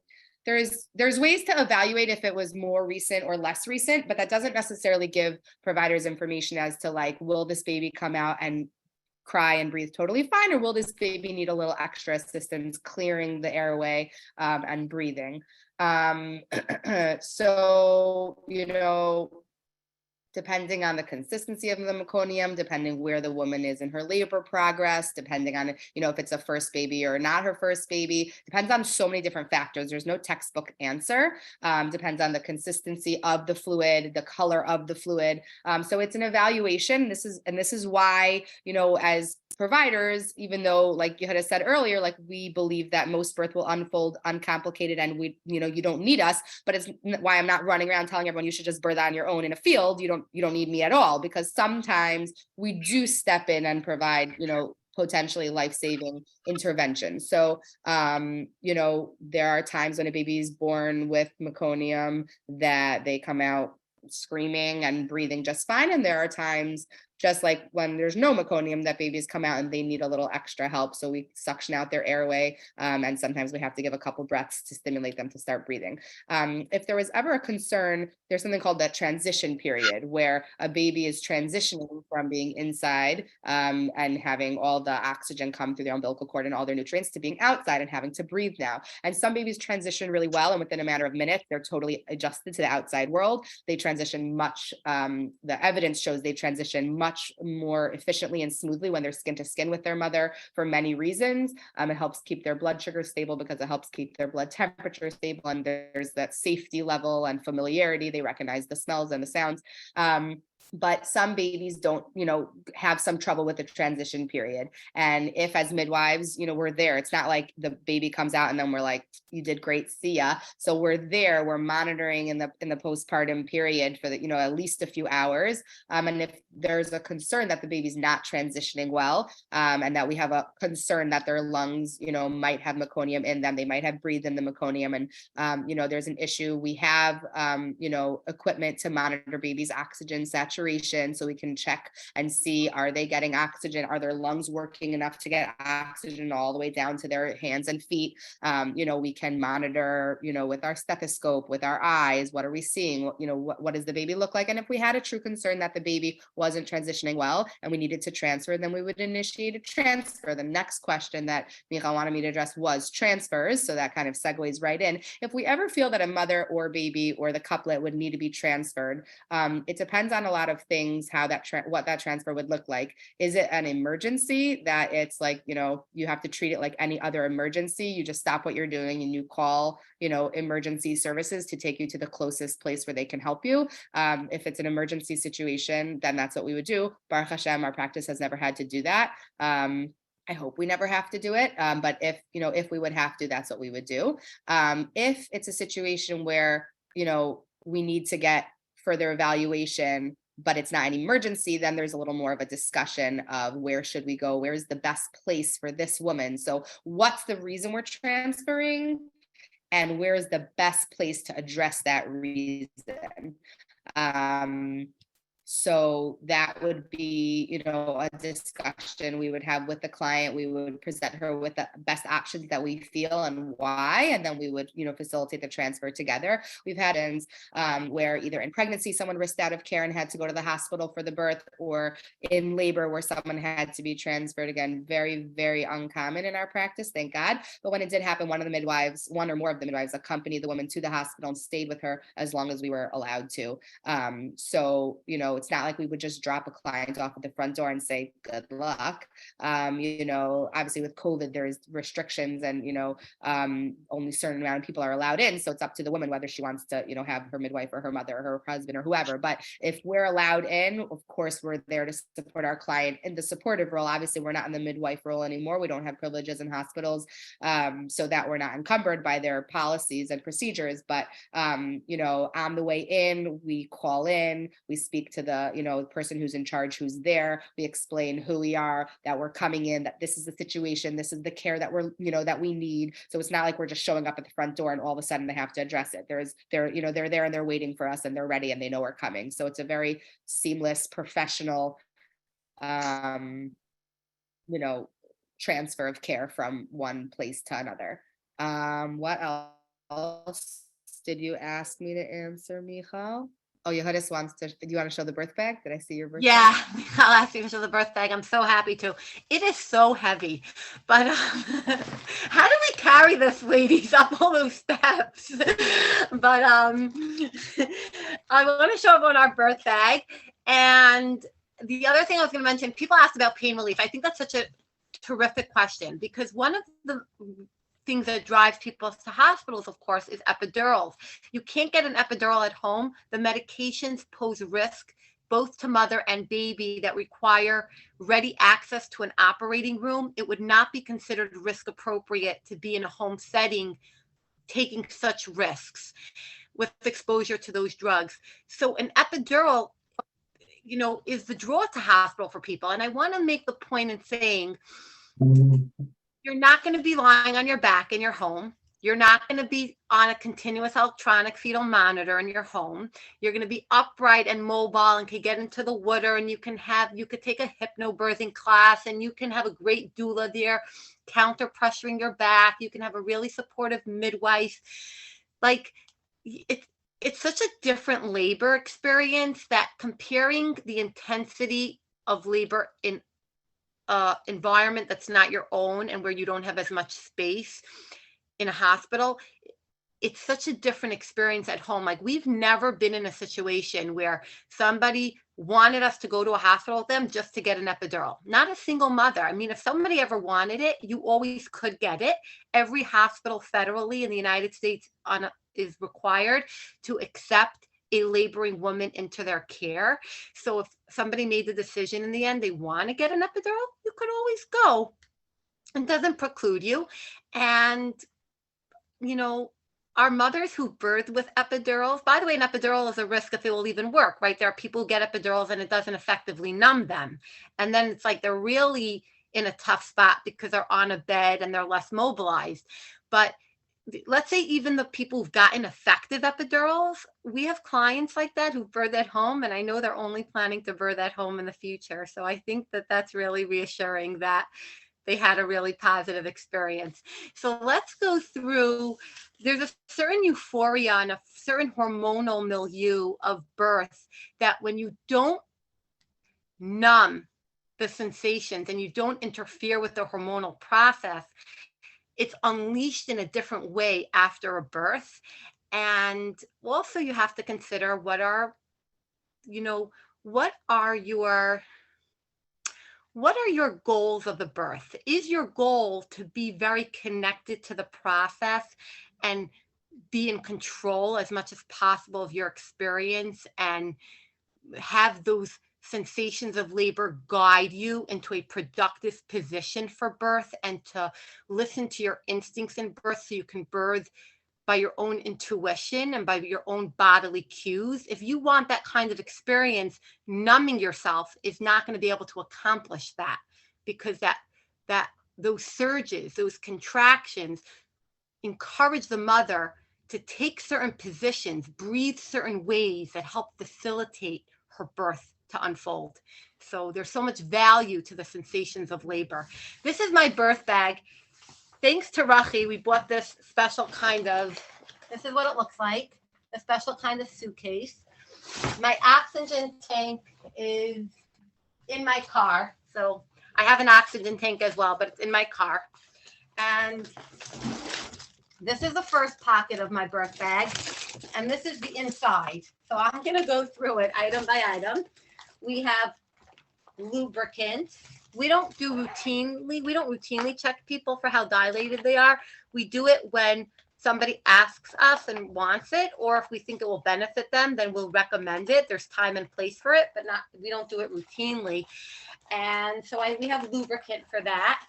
There's ways to evaluate if it was more recent or less recent, but that doesn't necessarily give providers information as to like, will this baby come out and cry and breathe totally fine, or will this baby need a little extra assistance clearing the airway and breathing? So, depending on the consistency of the meconium, depending where the woman is in her labor progress, depending on, if it's a first baby or not her first baby, depends on so many different factors. There's no textbook answer. Depends on the consistency of the fluid, the color of the fluid. So it's an evaluation. This is why, as providers, even though, like you had said earlier, like we believe that most birth will unfold uncomplicated and we, you don't need us, but it's why I'm not running around telling everyone you should just birth on your own in a field. You don't need me at all, because sometimes we do step in and provide, potentially life-saving intervention. So, there are times when a baby is born with meconium that they come out screaming and breathing just fine. And there are times, just like when there's no meconium, that babies come out and they need a little extra help. So we suction out their airway, and sometimes we have to give a couple breaths to stimulate them to start breathing. If there was ever a concern, there's something called that transition period, where a baby is transitioning from being inside and having all the oxygen come through their umbilical cord and all their nutrients to being outside and having to breathe now. And some babies transition really well, and within a matter of minutes, they're totally adjusted to the outside world. They transition much, the evidence shows they transition much more efficiently and smoothly when they're skin to skin with their mother for many reasons. It helps keep their blood sugar stable because it helps keep their blood temperature stable, and there's that safety level and familiarity. They recognize the smells and the sounds. But some babies don't, have some trouble with the transition period. And if as midwives, we're there, it's not like the baby comes out and then we're like, you did great, see ya. So we're there, we're monitoring in the postpartum period for the, at least a few hours. And if there's a concern that the baby's not transitioning well, and that we have a concern that their lungs, might have meconium in them, they might have breathed in the meconium, and, there's an issue, we have, equipment to monitor babies' oxygen saturation saturation so we can check and see, are they getting oxygen? Are their lungs working enough to get oxygen all the way down to their hands and feet? We can monitor, with our stethoscope, with our eyes, what are we seeing? What does the baby look like? And if we had a true concern that the baby wasn't transitioning well and we needed to transfer, then we would initiate a transfer. The next question that Michal wanted me to address was transfers. So that kind of segues right in. If we ever feel that a mother or baby or the couplet would need to be transferred, it depends on a lot of things, how what that transfer would look like. Is it an emergency that it's like, you have to treat it like any other emergency? You just stop what you're doing and you call, emergency services to take you to the closest place where they can help you. If it's an emergency situation, then that's what we would do. Baruch Hashem, our practice has never had to do that. I hope we never have to do it. But if we would have to, that's what we would do. If it's a situation where, we need to get further evaluation, but it's not an emergency, then there's a little more of a discussion of where should we go? Where's the best place for this woman? So what's the reason we're transferring? And where's the best place to address that reason? So that would be, a discussion we would have with the client. We would present her with the best options that we feel and why, and then we would, facilitate the transfer together. We've had instances where either in pregnancy, someone risked out of care and had to go to the hospital for the birth, or in labor where someone had to be transferred. Again, very, very uncommon in our practice, thank God. But when it did happen, one or more of the midwives accompanied the woman to the hospital and stayed with her as long as we were allowed to. So, it's not like we would just drop a client off at the front door and say, good luck. Obviously with COVID, there's restrictions and, only a certain amount of people are allowed in. So it's up to the woman whether she wants to, have her midwife or her mother or her husband or whoever. But if we're allowed in, of course, we're there to support our client in the supportive role. Obviously, we're not in the midwife role anymore. We don't have privileges in hospitals, so that we're not encumbered by their policies and procedures. But, on the way in, we call in, we speak to the person who's in charge, who's there. We explain who we are, that we're coming in, that this is the situation, this is the care that we're, that we need. So it's not like we're just showing up at the front door and all of a sudden they have to address it. They're there and they're waiting for us and they're ready and they know we're coming. So it's a very seamless, professional, transfer of care from one place to another. What else did you ask me to answer, Michal? Oh, Yehudis wants to, do you want to show the birth bag? Did I see your birth bag? bag? I'll ask you to show the birth bag. I'm so happy to. It is so heavy, but how do we carry this, ladies, up all those steps? But I want to show everyone our birth bag. And the other thing I was going to mention, people asked about pain relief. I think that's such a terrific question, because one of the things that drives people to hospitals, of course, is epidurals. You can't get an epidural at home. The medications pose risk both to mother and baby that require ready access to an operating room. It would not be considered risk appropriate to be in a home setting taking such risks with exposure to those drugs. So an epidural, is the draw to hospital for people. And I want to make the point in saying, you're not going to be lying on your back in your home. You're not going to be on a continuous electronic fetal monitor in your home. You're going to be upright and mobile and can get into the water, and you could take a hypnobirthing class, and you can have a great doula there counter pressuring your back. You can have a really supportive midwife. Like it's such a different labor experience that comparing the intensity of labor in environment that's not your own and where you don't have as much space in a hospital, it's such a different experience at home. Like, we've never been in a situation where somebody wanted us to go to a hospital with them just to get an epidural. Not a single mother. I mean, if somebody ever wanted it, you always could get it. Every hospital federally in the United States is required to accept a laboring woman into their care. So if somebody made the decision in the end, they want to get an epidural, you could always go. It doesn't preclude you. And, our mothers who birth with epidurals, by the way, an epidural is a risk if it will even work, right? There are people who get epidurals and it doesn't effectively numb them. And then it's like they're really in a tough spot because they're on a bed and they're less mobilized. But let's say even the people who've gotten effective epidurals, we have clients like that who birth at home, and I know they're only planning to birth at home in the future. So I think that that's really reassuring that they had a really positive experience. So let's go through, there's a certain euphoria and a certain hormonal milieu of birth that when you don't numb the sensations and you don't interfere with the hormonal process, it's unleashed in a different way after a birth. And also you have to consider what are your goals of the birth? Is your goal to be very connected to the process and be in control as much as possible of your experience and have those sensations of labor guide you into a productive position for birth, and to listen to your instincts in birth so you can birth by your own intuition and by your own bodily cues? If you want that kind of experience, numbing yourself is not going to be able to accomplish that, because those surges, those contractions encourage the mother to take certain positions, breathe certain ways that help facilitate her birth to unfold. So there's so much value to the sensations of labor. This is my birth bag. Thanks to Rachi, we bought this special kind of, this is what it looks like, a special kind of suitcase. My oxygen tank is in my car. So I have an oxygen tank as well, but it's in my car. And this is the first pocket of my birth bag. And this is the inside. So I'm going to go through it item by item. We have lubricant. We don't routinely check people for how dilated they are. We do it when somebody asks us and wants it, or if we think it will benefit them, then we'll recommend it. There's time and place for it, but we don't do it routinely. And so we have lubricant for that.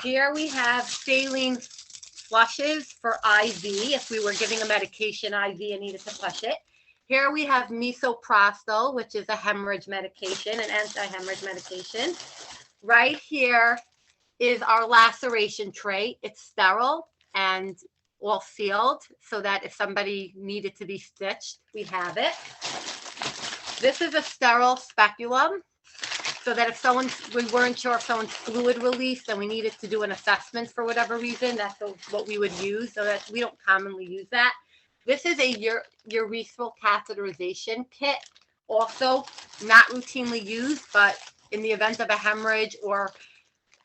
Here we have saline flushes for IV if we were giving a medication IV and needed to flush it. Here we have misoprostol, which is a hemorrhage medication, an anti-hemorrhage medication. Right here is our laceration tray. It's sterile and all sealed so that if somebody needed to be stitched, we have it. This is a sterile speculum so that if we weren't sure if someone's fluid released and we needed to do an assessment for whatever reason, that's what we would use. So that we don't commonly use that. This is a urethral catheterization kit, also not routinely used, but in the event of a hemorrhage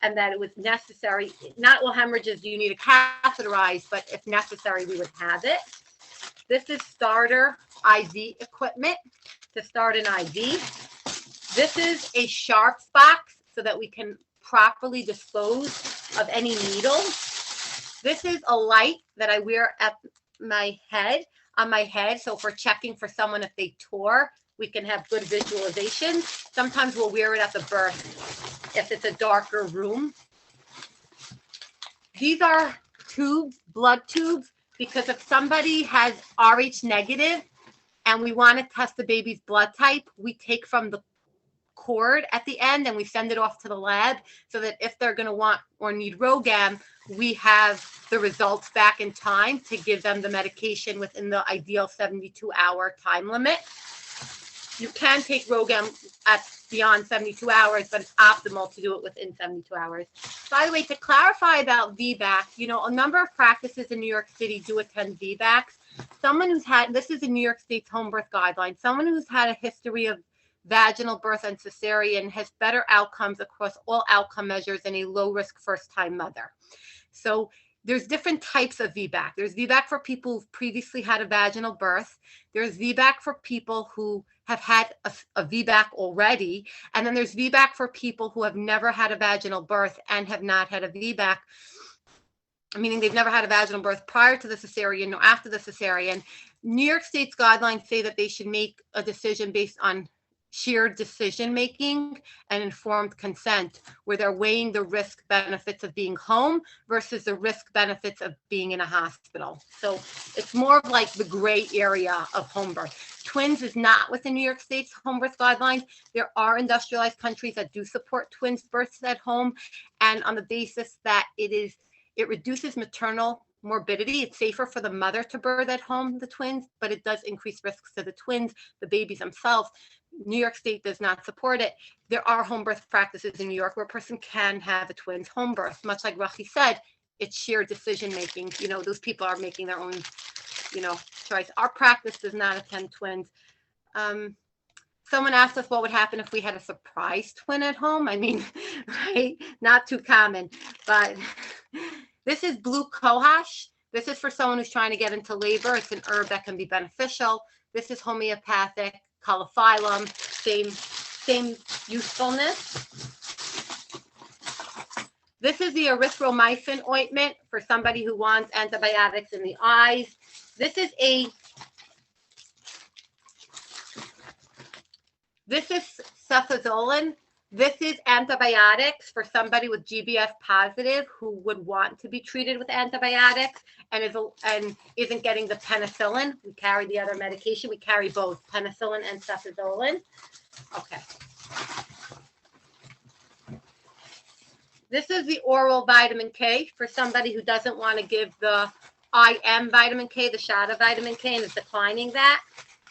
and that it was necessary, not all hemorrhages you need to catheterize, but if necessary, we would have it. This is starter IV equipment to start an IV. This is a sharps box so that we can properly dispose of any needles. This is a light that I wear at on my head. So if we're checking for someone if they tore, we can have good visualization. Sometimes we'll wear it at the birth if it's a darker room. These are blood tubes, because if somebody has Rh negative and we want to test the baby's blood type, we take from the cord at the end and we send it off to the lab so that if they're going to want or need RhoGAM, we have the results back in time to give them the medication within the ideal 72-hour time limit. You can take RhoGAM at beyond 72 hours, but it's optimal to do it within 72 hours. By the way, to clarify about VBAC, a number of practices in New York City do attend VBACs. Someone who's this is a New York State's home birth guideline, someone who's had a history of vaginal birth and cesarean has better outcomes across all outcome measures than a low-risk first-time mother. So there's different types of VBAC. There's VBAC for people who've previously had a vaginal birth. There's VBAC for people who have had a VBAC already. And then there's VBAC for people who have never had a vaginal birth and have not had a VBAC, meaning they've never had a vaginal birth prior to the cesarean or after the cesarean. New York State's guidelines say that they should make a decision based on shared decision making and informed consent, where they're weighing the risk benefits of being home versus the risk benefits of being in a hospital. So it's more of like the gray area of home birth. Twins is not within New York State's home birth guidelines. There are industrialized countries that do support twins births at home, and on the basis that it reduces maternal morbidity. It's safer for the mother to birth at home, the twins, but it does increase risks to the twins, the babies themselves. New York State does not support it. There are home birth practices in New York where a person can have a twins home birth. Much like Rachi said, it's shared decision making. You know, those people are making their own, you know, choice. Our practice does not attend twins. Someone asked us what would happen if we had a surprise twin at home. I mean, right? Not too common, but this is blue cohosh. This is for someone who's trying to get into labor. It's an herb that can be beneficial. This is homeopathic, cauliflorum, same usefulness. This is the erythromycin ointment for somebody who wants antibiotics in the eyes. This is cefazolin. This is antibiotics for somebody with GBS positive who would want to be treated with antibiotics and isn't getting the penicillin. We carry the other medication. We carry both penicillin and cefazolin. Okay. This is the oral vitamin K for somebody who doesn't want to give the IM vitamin K, the shot of vitamin K, and is declining that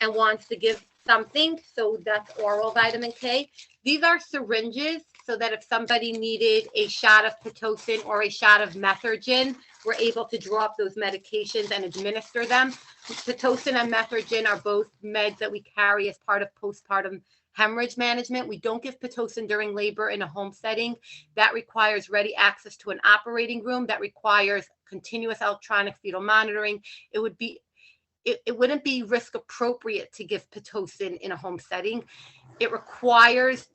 and wants to give something. So that's oral vitamin K. These are syringes so that if somebody needed a shot of Pitocin or a shot of Methergin, we're able to draw up those medications and administer them. Pitocin and Methergin are both meds that we carry as part of postpartum hemorrhage management. We don't give Pitocin during labor in a home setting. That requires ready access to an operating room. That requires continuous electronic fetal monitoring. It wouldn't be risk appropriate to give Pitocin in a home setting. It requires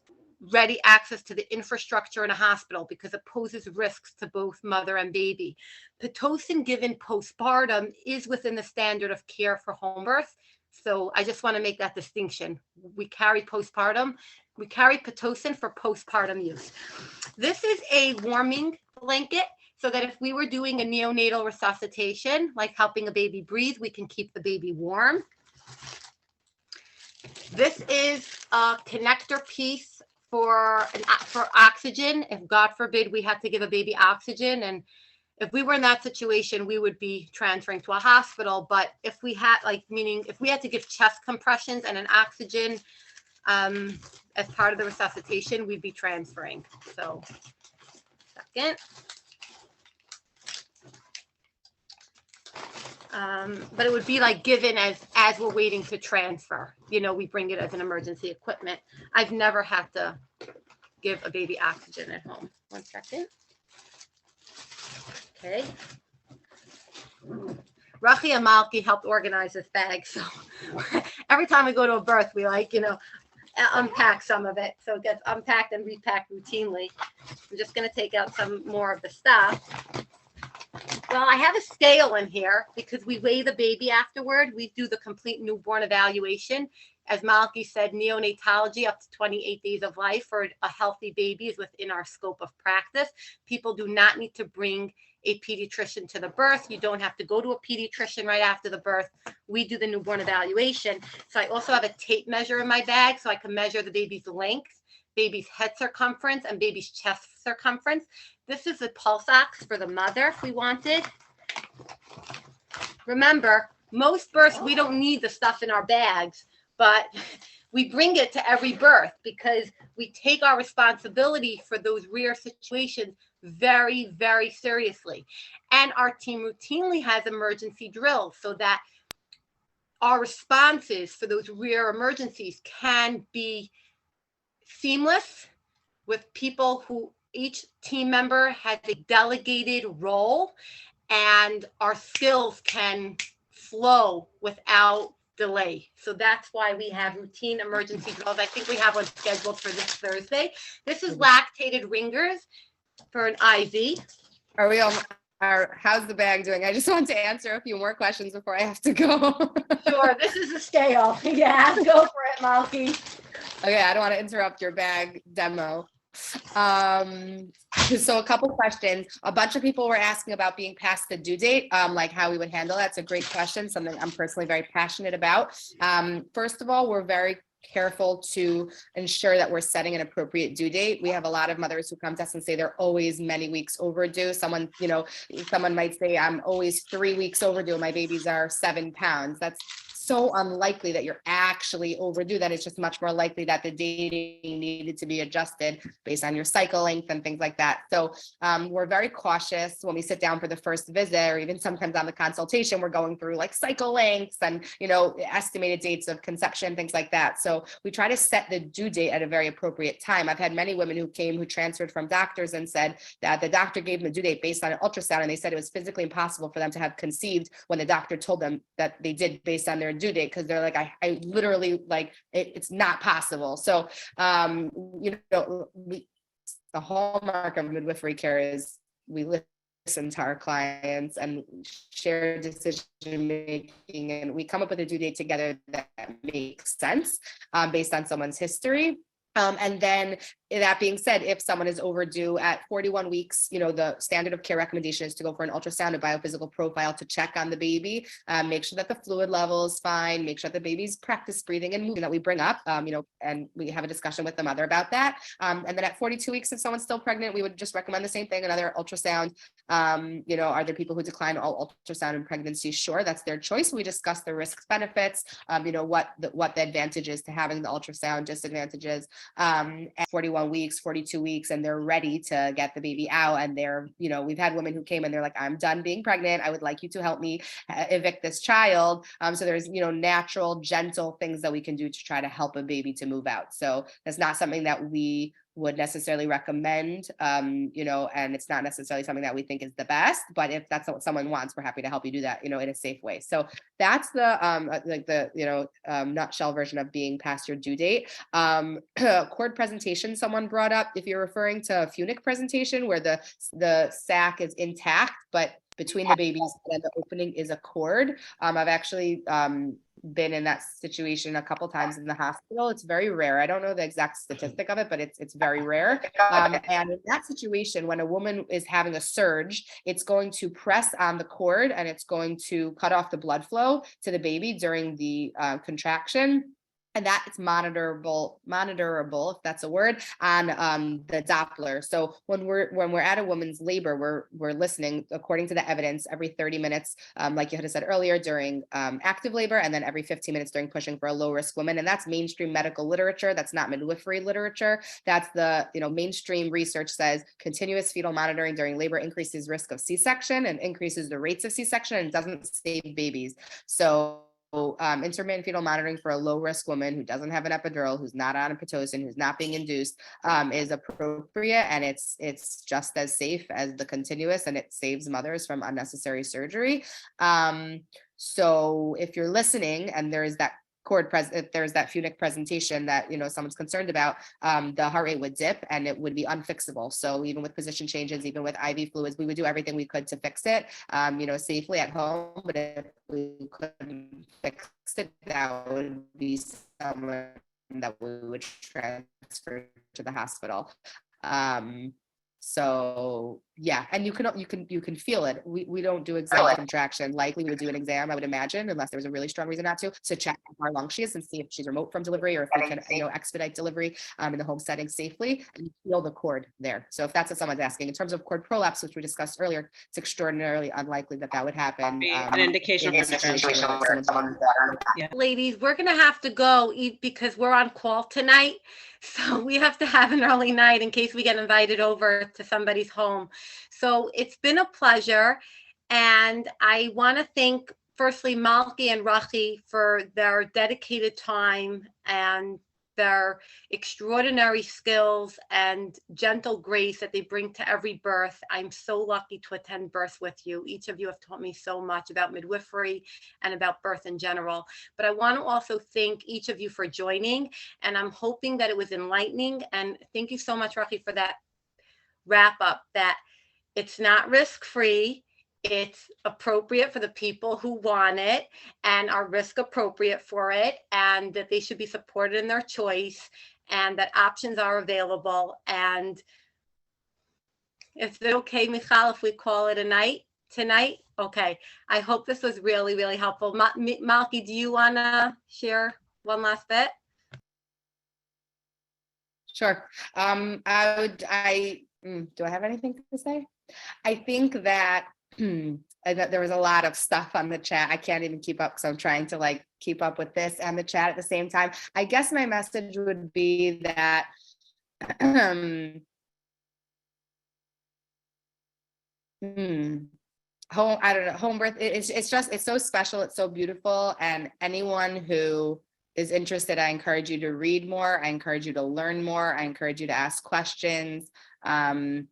ready access to the infrastructure in a hospital because it poses risks to both mother and baby. Pitocin given postpartum is within the standard of care for home birth. So I just want to make that distinction. We carry postpartum. We carry Pitocin for postpartum use. This is a warming blanket so that if we were doing a neonatal resuscitation, like helping a baby breathe, we can keep the baby warm. This is a connector piece for oxygen. If God forbid we had to give a baby oxygen, and if we were in that situation, we would be transferring to a hospital. But if we had, meaning if we had to give chest compressions and an oxygen as part of the resuscitation, we'd be transferring. So, second. But it would be like given as we're waiting to transfer. You know, we bring it as an emergency equipment. I've never had to give a baby oxygen at home. 1 second. Okay. Rachi and Malki helped organize this bag. So every time we go to a birth, we unpack some of it. So it gets unpacked and repacked routinely. I'm just going to take out some more of the stuff. Well, I have a scale in here because we weigh the baby afterward. We do the complete newborn evaluation. As Malki said, neonatology up to 28 days of life for a healthy baby is within our scope of practice. People do not need to bring a pediatrician to the birth. You don't have to go to a pediatrician right after the birth. We do the newborn evaluation. So I also have a tape measure in my bag so I can measure the baby's length, baby's head circumference, and baby's chest circumference. This is the pulse ox for the mother if we wanted. Remember, most births, we don't need the stuff in our bags, but we bring it to every birth because we take our responsibility for those rare situations very, very seriously. And our team routinely has emergency drills so that our responses for those rare emergencies can be seamless with people who each team member has a delegated role and our skills can flow without delay. So that's why we have routine emergency drills. I think we have one scheduled for this Thursday. This is lactated ringers for an IV. How's the bag doing? I just want to answer a few more questions before I have to go. Sure, this is a scale. Yeah, go for it, Malki. Okay, I don't want to interrupt your bag demo. So a couple questions. A bunch of people were asking about being past the due date, like how we would handle that. It's a great question, something I'm personally very passionate about. First of all, we're very careful to ensure that we're setting an appropriate due date. We have a lot of mothers who come to us and say they're always many weeks overdue. Someone might say, I'm always 3 weeks overdue. My babies are 7 pounds. That's so unlikely that you're actually overdue. That it's just much more likely that the dating needed to be adjusted based on your cycle length and things like that. So we're very cautious when we sit down for the first visit, or even sometimes on the consultation, we're going through like cycle lengths and, estimated dates of conception, things like that. So we try to set the due date at a very appropriate time. I've had many women who transferred from doctors and said that the doctor gave them a due date based on an ultrasound, and they said it was physically impossible for them to have conceived when the doctor told them that they did based on their due date, because they're like, I literally, like, it's not possible. So the hallmark of midwifery care is we listen to our clients and share decision making, and we come up with a due date together that makes sense based on someone's history. And then that being said, if someone is overdue at 41 weeks, the standard of care recommendation is to go for an ultrasound, a biophysical profile to check on the baby, make sure that the fluid level is fine, make sure that the baby's practice breathing and moving that we bring up, and we have a discussion with the mother about that. And then at 42 weeks, if someone's still pregnant, we would just recommend the same thing, another ultrasound. Are there people who decline all ultrasound in pregnancy? Sure, that's their choice. We discuss the risks, benefits, what the advantage is to having the ultrasound, disadvantages. At 41 weeks, 42 weeks, and they're ready to get the baby out. And they're, we've had women who came and they're like, I'm done being pregnant. I would like you to help me evict this child. So there's, natural, gentle things that we can do to try to help a baby to move out. So that's not something that we would necessarily recommend, and it's not necessarily something that we think is the best, but if that's what someone wants, we're happy to help you do that, in a safe way. So that's the, nutshell version of being past your due date. Cord presentation, someone brought up, if you're referring to a Funic presentation where the sac is intact, but between the babies and the opening is a cord. I've actually been in that situation a couple times in the hospital. It's very rare. I don't know the exact statistic of it, but it's very rare. And in that situation, when a woman is having a surge, it's going to press on the cord and it's going to cut off the blood flow to the baby during the contraction. And that it's monitorable, if that's a word, on the Doppler. So when we're at a woman's labor, we're listening according to the evidence every 30 minutes, like you had said earlier, during active labor, and then every 15 minutes during pushing for a low risk woman. And that's mainstream medical literature. That's not midwifery literature. That's the mainstream research says continuous fetal monitoring during labor increases risk of C-section and increases the rates of C-section and doesn't save babies. So intermittent fetal monitoring for a low risk woman who doesn't have an epidural, who's not on a Pitocin, who's not being induced, is appropriate, and it's just as safe as the continuous, and it saves mothers from unnecessary surgery. So if you're listening and there's that if there's that Funic presentation that someone's concerned about, the heart rate would dip and it would be unfixable. So even with position changes, even with IV fluids, we would do everything we could to fix it, safely at home. But if we couldn't fix it, that would be someone that we would transfer to the hospital. So yeah, and you can feel it. We don't do exam contraction. Likely we would do an exam, I would imagine, unless there was a really strong reason not to check how far along she is and see if she's remote from delivery or if we can expedite delivery in the home setting safely, and feel the cord there. So if that's what someone's asking, in terms of cord prolapse, which we discussed earlier, it's extraordinarily unlikely that would happen. An indication of situation where someone's better. Yeah. Ladies, we're gonna have to go because we're on call tonight. So we have to have an early night in case we get invited over to somebody's home. So it's been a pleasure. And I want to thank firstly Malki and Rachi for their dedicated time and their extraordinary skills and gentle grace that they bring to every birth. I'm so lucky to attend birth with you. Each of you have taught me so much about midwifery and about birth in general. But I want to also thank each of you for joining, and I'm hoping that it was enlightening. And thank you so much, Rachi, for that wrap up, that it's not risk-free. It's appropriate for the people who want it and are risk appropriate for it, and that they should be supported in their choice, and that options are available. And if it's okay, Michal, if we call it a night tonight? Okay. I hope this was really, really helpful. Malki, do you want to share one last bit? Sure. Do I have anything to say? I think that, that there was a lot of stuff on the chat. I can't even keep up, so I'm trying to like keep up with this and the chat at the same time. I guess my message would be that I don't know, home birth, it's so special, it's so beautiful, and anyone who is interested, I encourage you to read more, I encourage you to learn more, I encourage you to ask questions. And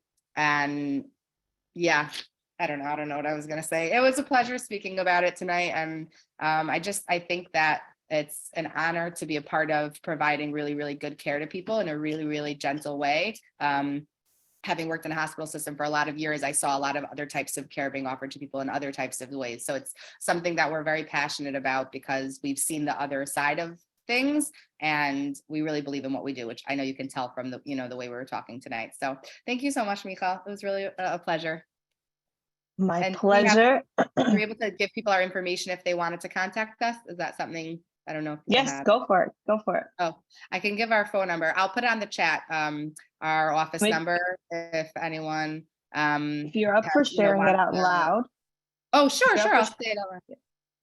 yeah, I don't know what I was gonna say. It was a pleasure speaking about it tonight, and I think that it's an honor to be a part of providing really, really good care to people in a really, really gentle way. Having worked in a hospital system for a lot of years, I saw a lot of other types of care being offered to people in other types of ways. So it's something that we're very passionate about because we've seen the other side of things and we really believe in what we do, which I know you can tell from the, the way we were talking tonight. So thank you so much, Michal. It was really a pleasure. My pleasure. We're able to give people our information if they wanted to contact us. Is that something? I don't know if yes, go for it. Go for it. Oh, I can give our phone number. I'll put it on the chat. Our office number, if anyone. If you're up for sharing it out loud. Oh, sure. I'll say it out loud.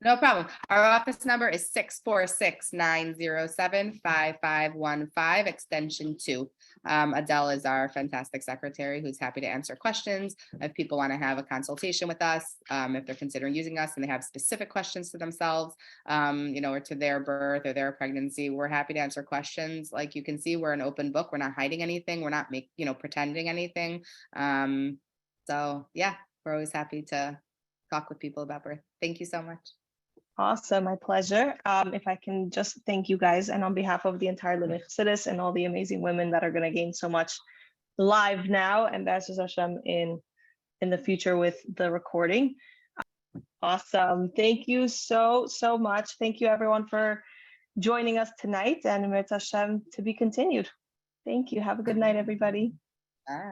No problem. Our office number is 646-907-5515, extension 2. Adele is our fantastic secretary who's happy to answer questions. If people want to have a consultation with us, if they're considering using us and they have specific questions to themselves, or to their birth or their pregnancy, we're happy to answer questions. Like you can see, we're an open book. We're not hiding anything. We're not pretending anything. So yeah, we're always happy to talk with people about birth. Thank you so much. Awesome, my pleasure. If I can just thank you guys, and on behalf of the entire Living Chassidus and all the amazing women that are going to gain so much live now and B'ezras Hashem in the future with the recording. Awesome. Thank you so much. Thank you everyone for joining us tonight, and B'ezras Hashem to be continued. Thank you. Have a good night, everybody. Bye.